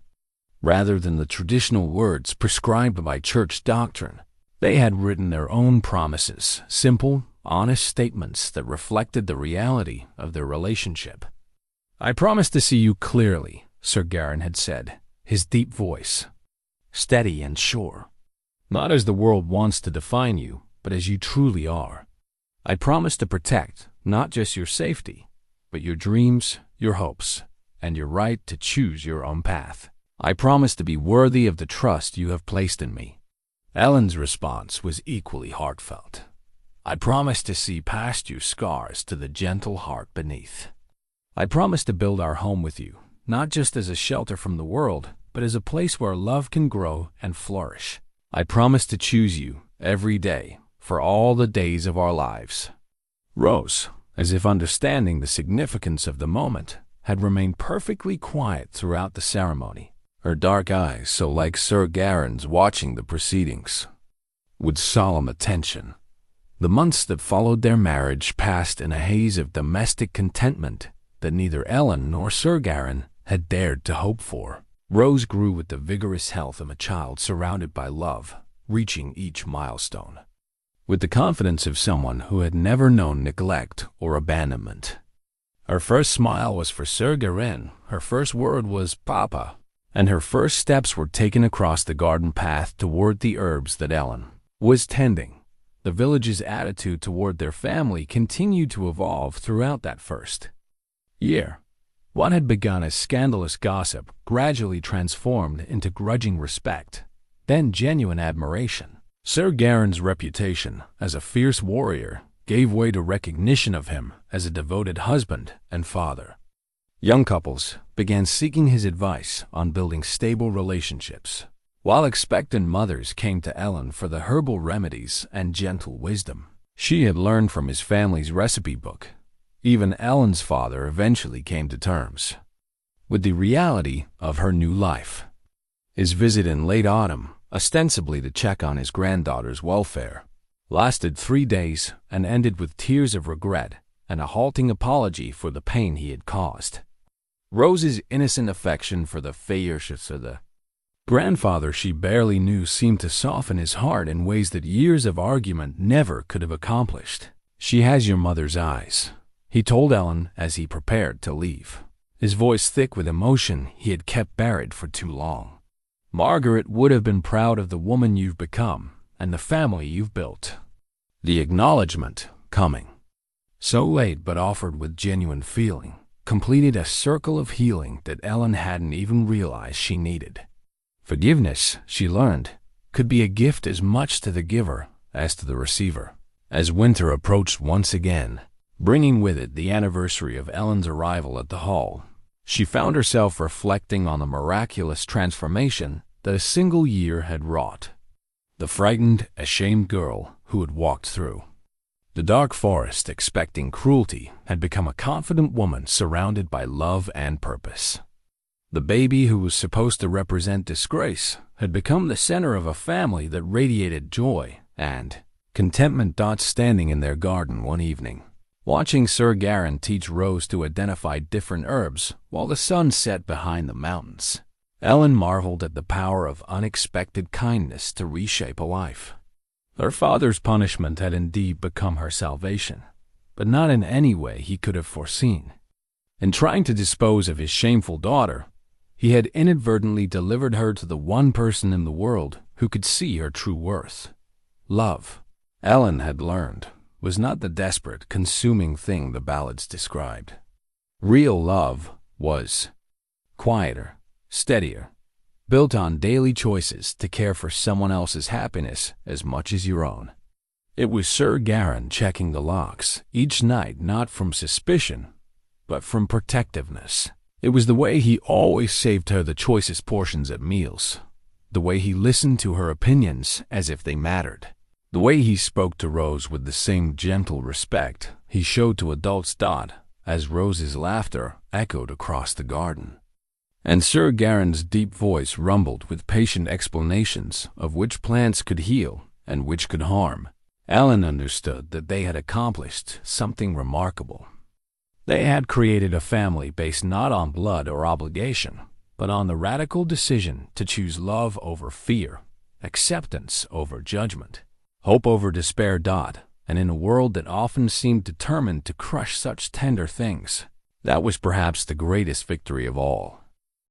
Rather than the traditional words prescribed by church doctrine, they had written their own promises, simple, honest statements that reflected the reality of their relationship. "I promise to see you clearly," Sir Garran had said, his deep voice steady and sure. "Not as the world wants to define you, but as you truly are. I promise to protect not just your safety, but your dreams, your hopes, and your right to choose your own path. I promise to be worthy of the trust you have placed in me." Ellyn's response was equally heartfelt. "I promise to see past your scars to the gentle heart beneath. I promise to build our home with you, not just as a shelter from the world, but as a place where love can grow and flourish. I promise to choose you every day for all the days of our lives." Rose, as if understanding the significance of the moment, had remained perfectly quiet throughout the ceremony, her dark eyes so like Sir Garran's watching the proceedings with solemn attention. The months that followed their marriage passed in a haze of domestic contentment that neither Ellyn nor Sir Garran had dared to hope for. Rose grew with the vigorous health of a child surrounded by love, reaching each milestone with the confidence of someone who had never known neglect or abandonment. Her first smile was for Sir Garran, her first word was "Papa," and her first steps were taken across the garden path toward the herbs that Ellyn was tending. The village's attitude toward their family continued to evolve throughout that first year. What had begun as scandalous gossip gradually transformed into grudging respect, then genuine admiration. Sir Garran's reputation as a fierce warrior gave way to recognition of him as a devoted husband and father. Young couples began seeking his advice on building stable relationships, while expectant mothers came to Ellyn for the herbal remedies and gentle wisdom she had learned from his family's recipe book. Even Ellyn's father eventually came to terms with the reality of her new life. His visit in late autumn, ostensibly to check on his granddaughter's welfare, lasted 3 days and ended with tears of regret and a halting apology for the pain he had caused. Rose's innocent affection for the grandfather she barely knew seemed to soften his heart in ways that years of argument never could have accomplished. "She has your mother's eyes," he told Ellyn as he prepared to leave, his voice thick with emotion he had kept buried for too long. "Margaret would have been proud of the woman you've become and the family you've built." The acknowledgement, coming so late but offered with genuine feeling, completed a circle of healing that Ellyn hadn't even realized she needed. Forgiveness, she learned, could be a gift as much to the giver as to the receiver. As winter approached once again, bringing with it the anniversary of Ellyn's arrival at the hall, she found herself reflecting on the miraculous transformation that a single year had wrought. The frightened, ashamed girl who had walked through the dark forest expecting cruelty had become a confident woman surrounded by love and purpose. The baby who was supposed to represent disgrace had become the center of a family that radiated joy and contentment. Standing in their garden one evening, watching Sir Garran teach Rose to identify different herbs while the sun set behind the mountains, Ellyn marveled at the power of unexpected kindness to reshape a life. Her father's punishment had indeed become her salvation, but not in any way he could have foreseen. In trying to dispose of his shameful daughter, he had inadvertently delivered her to the one person in the world who could see her true worth. Love, Ellyn had learned, was not the desperate, consuming thing the ballads described. Real love was quieter, steadier, built on daily choices to care for someone else's happiness as much as your own. It was Sir Garran checking the locks each night, not from suspicion, but from protectiveness. It was the way he always saved her the choicest portions at meals, the way he listened to her opinions as if they mattered, the way he spoke to Rose with the same gentle respect he showed to adults. As Rose's laughter echoed across the garden, and Sir Garran's deep voice rumbled with patient explanations of which plants could heal and which could harm, Ellyn understood that they had accomplished something remarkable. They had created a family based not on blood or obligation, but on the radical decision to choose love over fear, acceptance over judgment, hope over despair. And in a world that often seemed determined to crush such tender things, that was perhaps the greatest victory of all.